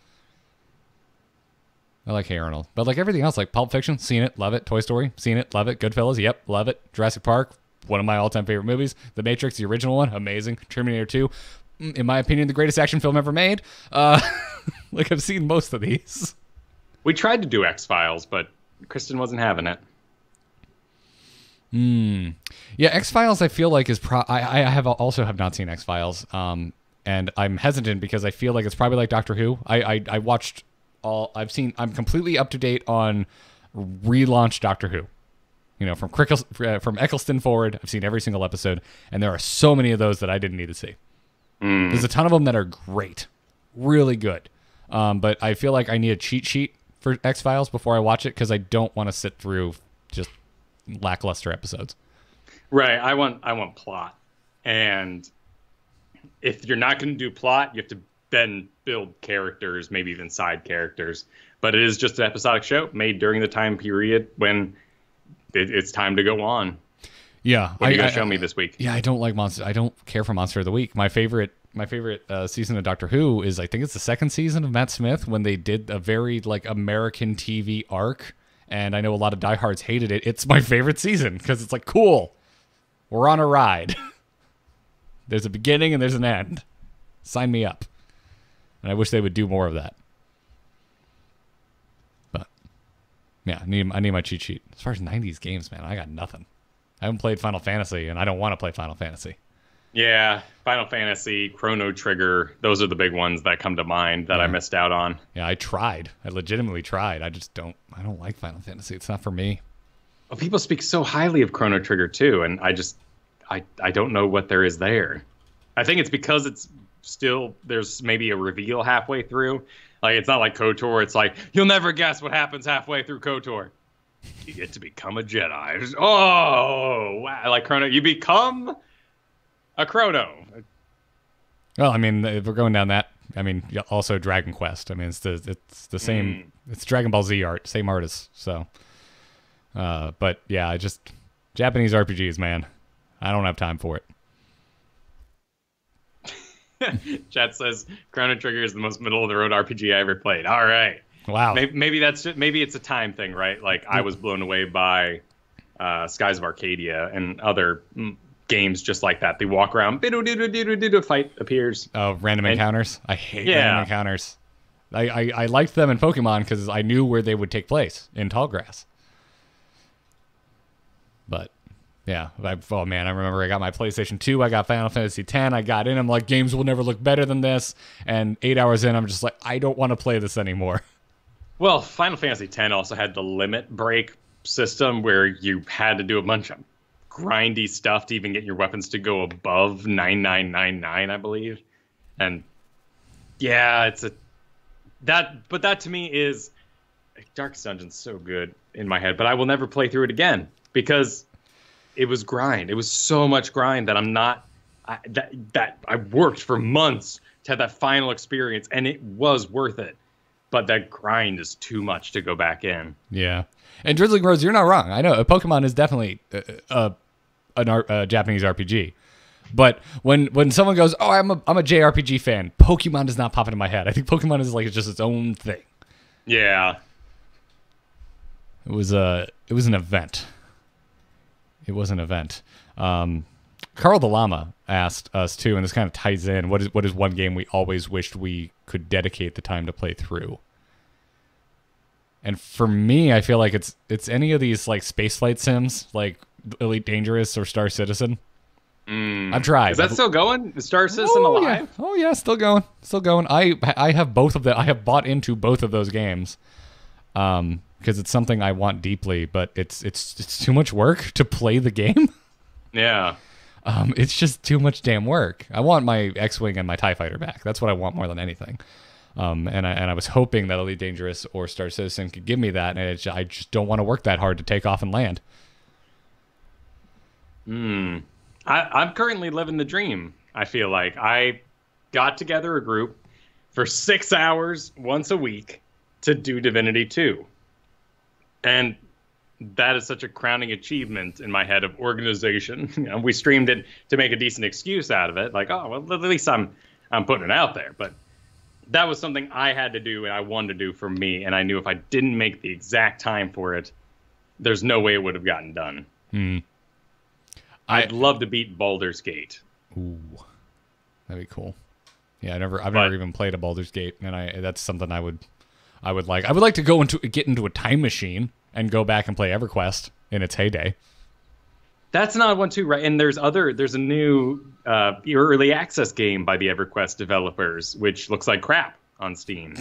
I like Hey Arnold. But like everything else, like Pulp Fiction, seen it, love it. Toy Story, seen it, love it. Goodfellas, yep, love it. Jurassic Park, one of my all-time favorite movies. The Matrix, the original one, amazing. Terminator 2, in my opinion, the greatest action film ever made. Like I've seen most of these. We tried to do X-Files, but Kristen wasn't having it. Yeah, X-Files I feel like is I have not seen X-Files. And I'm hesitant because I feel like it's probably like Doctor Who. I watched I'm completely up to date on relaunched Doctor Who. You know, from Eccleston forward, I've seen every single episode, and there are so many of those that I didn't need to see. There's a ton of them that are great, really good. But I feel like I need a cheat sheet for X-Files before I watch it because I don't want to sit through just lackluster episodes. Right. I want plot. And if you're not going to do plot, you have to then build characters, maybe even side characters. But it is just an episodic show made during the time period when it's time to go on. Yeah. What are you going to show me this week? Yeah, I don't like Monster. I don't care for Monster of the Week. My favorite season of Doctor Who is, I think it's the second season of Matt Smith when they did a very like American TV arc. And I know a lot of diehards hated it. It's my favorite season because it's like, cool, we're on a ride. There's a beginning and there's an end. Sign me up. And I wish they would do more of that. But yeah, I need my cheat sheet. As far as 90s games, man, I got nothing. I haven't played Final Fantasy, and I don't want to play Final Fantasy. Yeah, Final Fantasy, Chrono Trigger, those are the big ones that come to mind that I missed out on. Yeah, I tried. I legitimately tried. I don't like Final Fantasy. It's not for me. Well, people speak so highly of Chrono Trigger too, and I don't know what there is there. I think it's because it's still, there's maybe a reveal halfway through. Like, it's not like KOTOR. It's like, you'll never guess what happens halfway through KOTOR. You get to become a Jedi. Oh, wow. Like Chrono, you become a Chrono. Well, I mean, if we're going down that, I mean, also Dragon Quest. I mean, it's the same. It's Dragon Ball Z art, same artist. So, but yeah, Japanese RPGs, man. I don't have time for it. Chat says Chrono Trigger is the most middle of the road RPG I ever played. All right. Wow. Maybe it's a time thing, right? Like I was blown away by Skies of Arcadia and other games just like that. They walk around, fight appears. Oh, random encounters. I hate random encounters. I liked them in Pokemon because I knew where they would take place in Tallgrass. But yeah, oh man, I remember I got my PlayStation 2, I got Final Fantasy X, I got in, I'm like, games will never look better than this, and 8 hours in, I'm just like, I don't want to play this anymore. Well, Final Fantasy X also had the limit break system where you had to do a bunch of grindy stuff to even get your weapons to go above 9999, I believe. And yeah, but that to me is Darkest Dungeon's so good in my head, but I will never play through it again because it was grind. It was so much grind that I worked for months to have that final experience, and it was worth it. But that grind is too much to go back in. Yeah. And Drizzling Rose, you're not wrong. I know Pokemon is definitely a Japanese RPG. But when someone goes, "Oh, I'm a JRPG fan," Pokemon does not pop into my head. I think Pokemon is like just its own thing. Yeah. It was an event. It was an event. Carl the Llama asked us too, and this kind of ties in. What is one game we always wished we could dedicate the time to play through? And for me, I feel like it's any of these like spaceflight sims, like Elite Dangerous or Star Citizen. I've tried. Is that still going? Is Star Citizen alive? Yeah. Oh yeah, still going. Still going. I have both of them. I have bought into both of those games. Because it's something I want deeply, but it's too much work to play the game. Yeah. It's just too much damn work. I want my X-Wing and my TIE Fighter back. That's what I want more than anything. And I was hoping that Elite Dangerous or Star Citizen could give me that, and I just don't want to work that hard to take off and land. I'm currently living the dream, I feel like. I got together a group for 6 hours once a week to do Divinity 2. And that is such a crowning achievement in my head of organization. You know, we streamed it to make a decent excuse out of it. Like, oh, well, at least I'm putting it out there. But that was something I had to do and I wanted to do for me. And I knew if I didn't make the exact time for it, there's no way it would have gotten done. I'd love to beat Baldur's Gate. Ooh, that'd be cool. Yeah, I've never even played a Baldur's Gate, and that's something I would like. I would like to get into a time machine and go back and play EverQuest in its heyday. That's not one too, right? And there's a new early access game by the EverQuest developers, which looks like crap on Steam.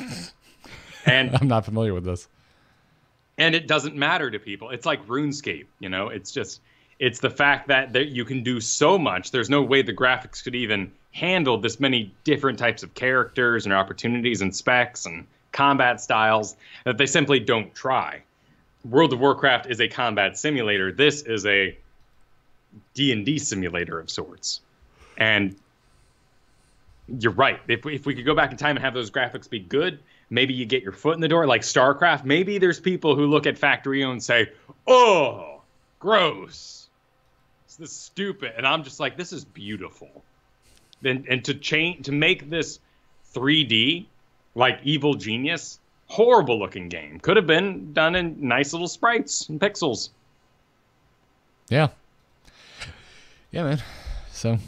And I'm not familiar with this. And it doesn't matter to people. It's like RuneScape, you know? It's the fact that you can do so much. There's no way the graphics could even handle this many different types of characters and opportunities and specs and combat styles that they simply don't try. World of Warcraft is a combat simulator. This is a D&D simulator of sorts. And you're right. If we could go back in time and have those graphics be good, maybe you get your foot in the door. Like StarCraft, maybe there's people who look at Factorio and say, oh, gross. This is stupid. And I'm just like, this is beautiful. And to make this 3D, like Evil Genius, horrible looking game. Could have been done in nice little sprites and pixels. Yeah. Yeah, man. So,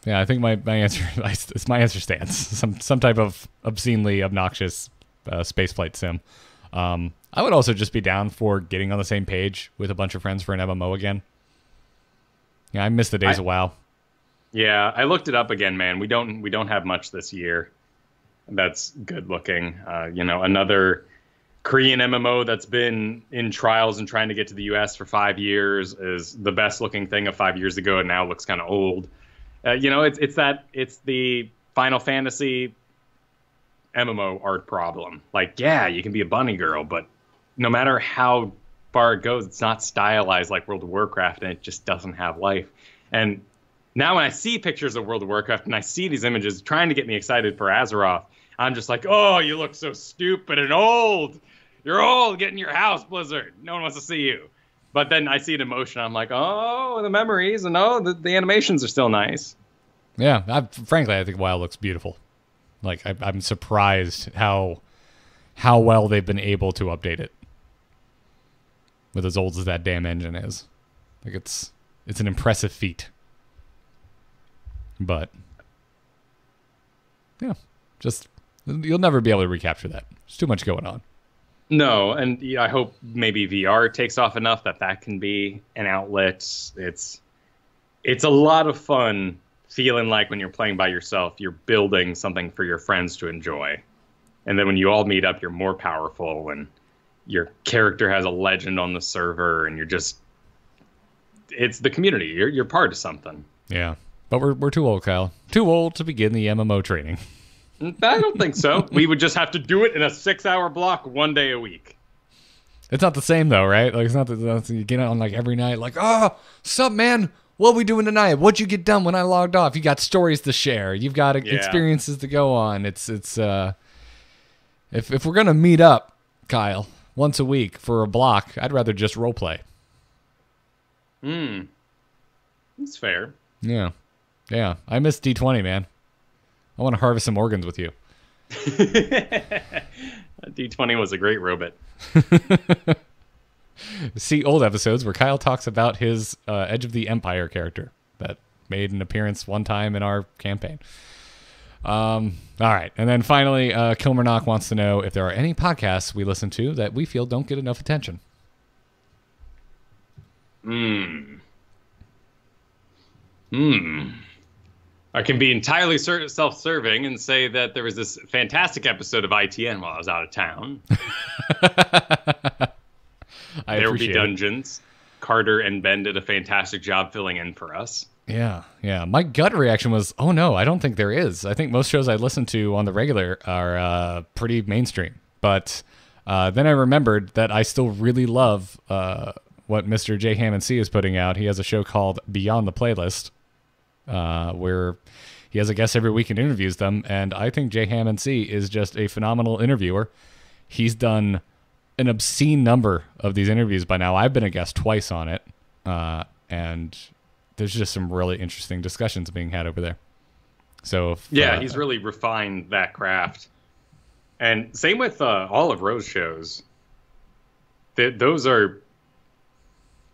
yeah, I think my answer stands. Some type of obscenely obnoxious spaceflight sim. I would also just be down for getting on the same page with a bunch of friends for an MMO again. Yeah, I miss the days of WoW. Yeah, I looked it up again, man. We don't have much this year that's good looking. Another Korean MMO that's been in trials and trying to get to the US for 5 years is the best looking thing of 5 years ago and now looks kind of old. It's the Final Fantasy MMO art problem. Like, yeah, you can be a bunny girl, but no matter how far it goes, it's not stylized like World of Warcraft, and it just doesn't have life. And now when I see pictures of World of Warcraft and I see these images trying to get me excited for Azeroth, I'm just like, oh, you look so stupid and old. You're old. Get in your house, Blizzard. No one wants to see you. But then I see it in motion. I'm like, oh, the memories, and the animations are still nice. Yeah, frankly, I think WoW looks beautiful. Like, I'm surprised how well they've been able to update it with as old as that damn engine is. Like, it's an impressive feat. But yeah, just you'll never be able to recapture that. There's too much going on. No, and I hope maybe VR takes off enough that can be an outlet. It's a lot of fun feeling like when you're playing by yourself, you're building something for your friends to enjoy. And then when you all meet up, you're more powerful and your character has a legend on the server and it's the community. You're part of something. Yeah. But we're too old, Kyle. Too old to begin the MMO training. I don't think so. We would just have to do it in a 6-hour block 1 day a week. It's not the same though, right? Like, it's not that you get on like every night, like, oh, sup, man? What we doing tonight? What'd you get done when I logged off? You got stories to share. You've got experiences to go on. It's if we're gonna meet up, Kyle, once a week for a block, I'd rather just roleplay. That's fair. Yeah. Yeah. I miss D20, man. I want to harvest some organs with you. D20 was a great robot. See old episodes where Kyle talks about his Edge of the Empire character that made an appearance one time in our campaign. All right. And then finally, Kilmernock wants to know if there are any podcasts we listen to that we feel don't get enough attention. I can be entirely self-serving and say that there was this fantastic episode of ITN while I was out of town. There would be dungeons. Carter and Ben did a fantastic job filling in for us. Yeah, yeah. My gut reaction was, oh no, I don't think there is. I think most shows I listen to on the regular are pretty mainstream. But then I remembered that I still really love what Mr. J. Hammond C is putting out. He has a show called Beyond the Playlist, where he has a guest every week and interviews them. And I think J. Hammond C is just a phenomenal interviewer. He's done an obscene number of these interviews by now. I've been a guest twice on it, and there's just some really interesting discussions being had over there. So if, he's really refined that craft. And same with all of Roe's shows. Those are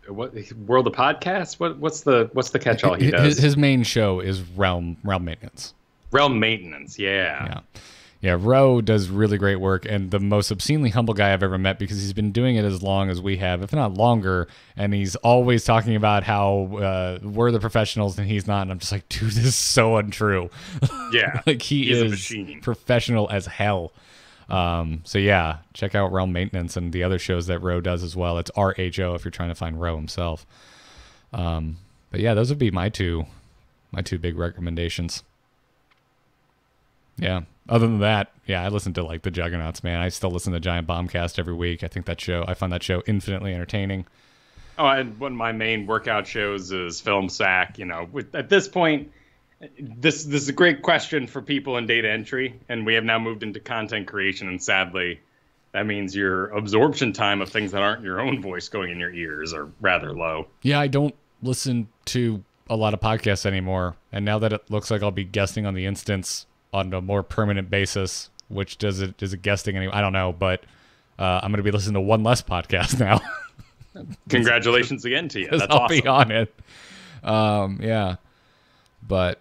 what World of Podcasts? What's the catch-all he does? His main show is Realm Maintenance. Realm Maintenance, yeah. Yeah, Roe does really great work, and the most obscenely humble guy I've ever met, because he's been doing it as long as we have, if not longer, and he's always talking about how we're the professionals and he's not, and I'm just like, dude, this is so untrue. Yeah, like he is a machine. Professional as hell. So yeah, check out Realm Maintenance and the other shows that Roe does as well. It's RHO if you're trying to find Roe himself. But yeah, those would be my two big recommendations. Yeah. Other than that, yeah, I listen to like the Juggernauts, man. I still listen to Giant Bombcast every week. I find that show infinitely entertaining. Oh, and one of my main workout shows is Film Sack. You know, at this point, this is a great question for people in data entry, and we have now moved into content creation, and sadly, that means your absorption time of things that aren't your own voice going in your ears are rather low. Yeah, I don't listen to a lot of podcasts anymore, and now that it looks like I'll be guesting on the instance on a more permanent basis, which is it guesting anyway? I don't know, but I'm going to be listening to one less podcast now. Congratulations again to you. That's I'll awesome. be on it. Yeah, but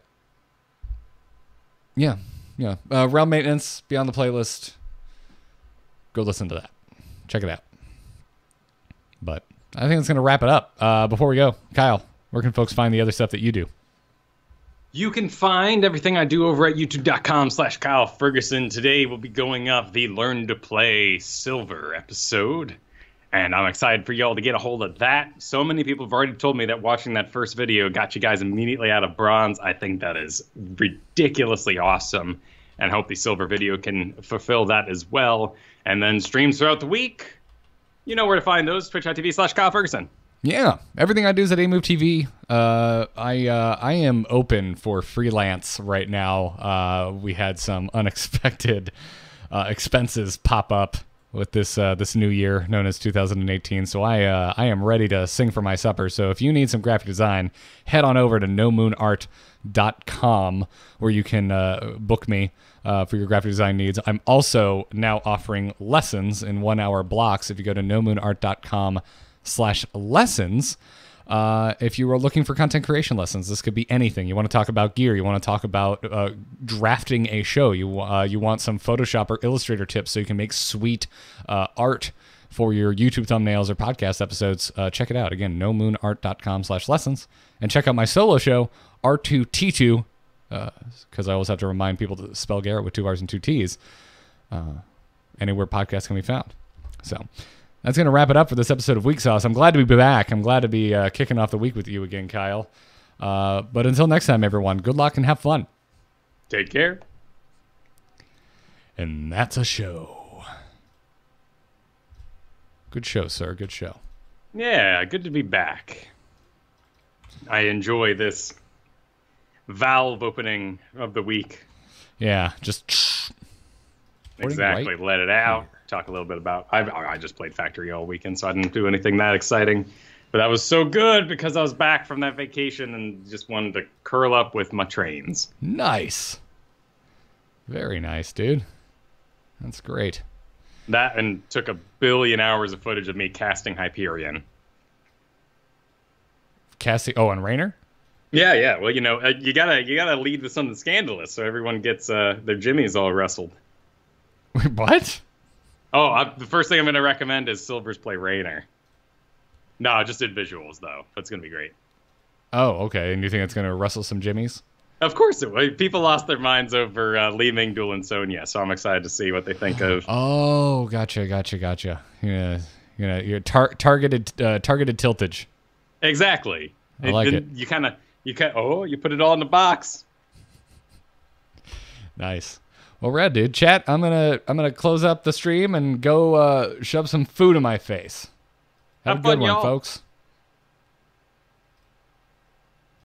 yeah. Realm Maintenance, be on the playlist. Go listen to that. Check it out. But I think it's going to wrap it up. Before we go, Kyle, where can folks find the other stuff that you do? You can find everything I do over at youtube.com/Kyle Ferguson. Today we'll be going up the Learn to Play Silver episode, and I'm excited for y'all to get a hold of that. So many people have already told me that watching that first video got you guys immediately out of bronze. I think that is ridiculously awesome, and hope the silver video can fulfill that as well. And then streams throughout the week. You know where to find those, twitch.tv/Kyle Ferguson. Yeah, everything I do is at AMove TV. I am open for freelance right now. We had some unexpected expenses pop up with this new year known as 2018. So I am ready to sing for my supper. So if you need some graphic design, head on over to nomoonart.com where you can book me for your graphic design needs. I'm also now offering lessons in 1 hour blocks. If you go to nomoonart.com/lessons. If you are looking for content creation lessons, this could be anything. You want to talk about gear. You want to talk about drafting a show. You want some Photoshop or Illustrator tips so you can make sweet art for your YouTube thumbnails or podcast episodes. Check it out. Again, nomoonart.com/lessons. And check out my solo show, R2T2, because I always have to remind people to spell Garrett with 2 R's and 2 T's, anywhere podcasts can be found. So that's going to wrap it up for this episode of Weeksauce. I'm glad to be back. I'm glad to be kicking off the week with you again, Kyle. But until next time, everyone, good luck and have fun. Take care. And that's a show. Good show, sir. Good show. Yeah, good to be back. I enjoy this valve opening of the week. Yeah, just exactly. Let it out. Talk a little bit about. I just played Factory all weekend, so I didn't do anything that exciting. But that was so good because I was back from that vacation and just wanted to curl up with my trains. Nice. Very nice, dude. That's great. That and took 1 billion hours of footage of me casting Hyperion. Casting? Oh, and Rainer? Yeah. Well, you know, you gotta lead with something scandalous so everyone gets their jimmies all wrestled. Wait, what? Oh, the first thing I'm going to recommend is Silver's play Rainer. No, I just did visuals, though. That's going to be great. Oh, okay. And you think it's going to wrestle some jimmies? Of course it will. People lost their minds over Li Ming dueling Sonya, so I'm excied to see what they think of. Oh, gotcha. Yeah, you're targeted tiltage. Exactly. I like it. You put it all in the box. Nice. Well, rad, dude. Chat, I'm gonna close up the stream and go shove some food in my face. Have a good one, folks.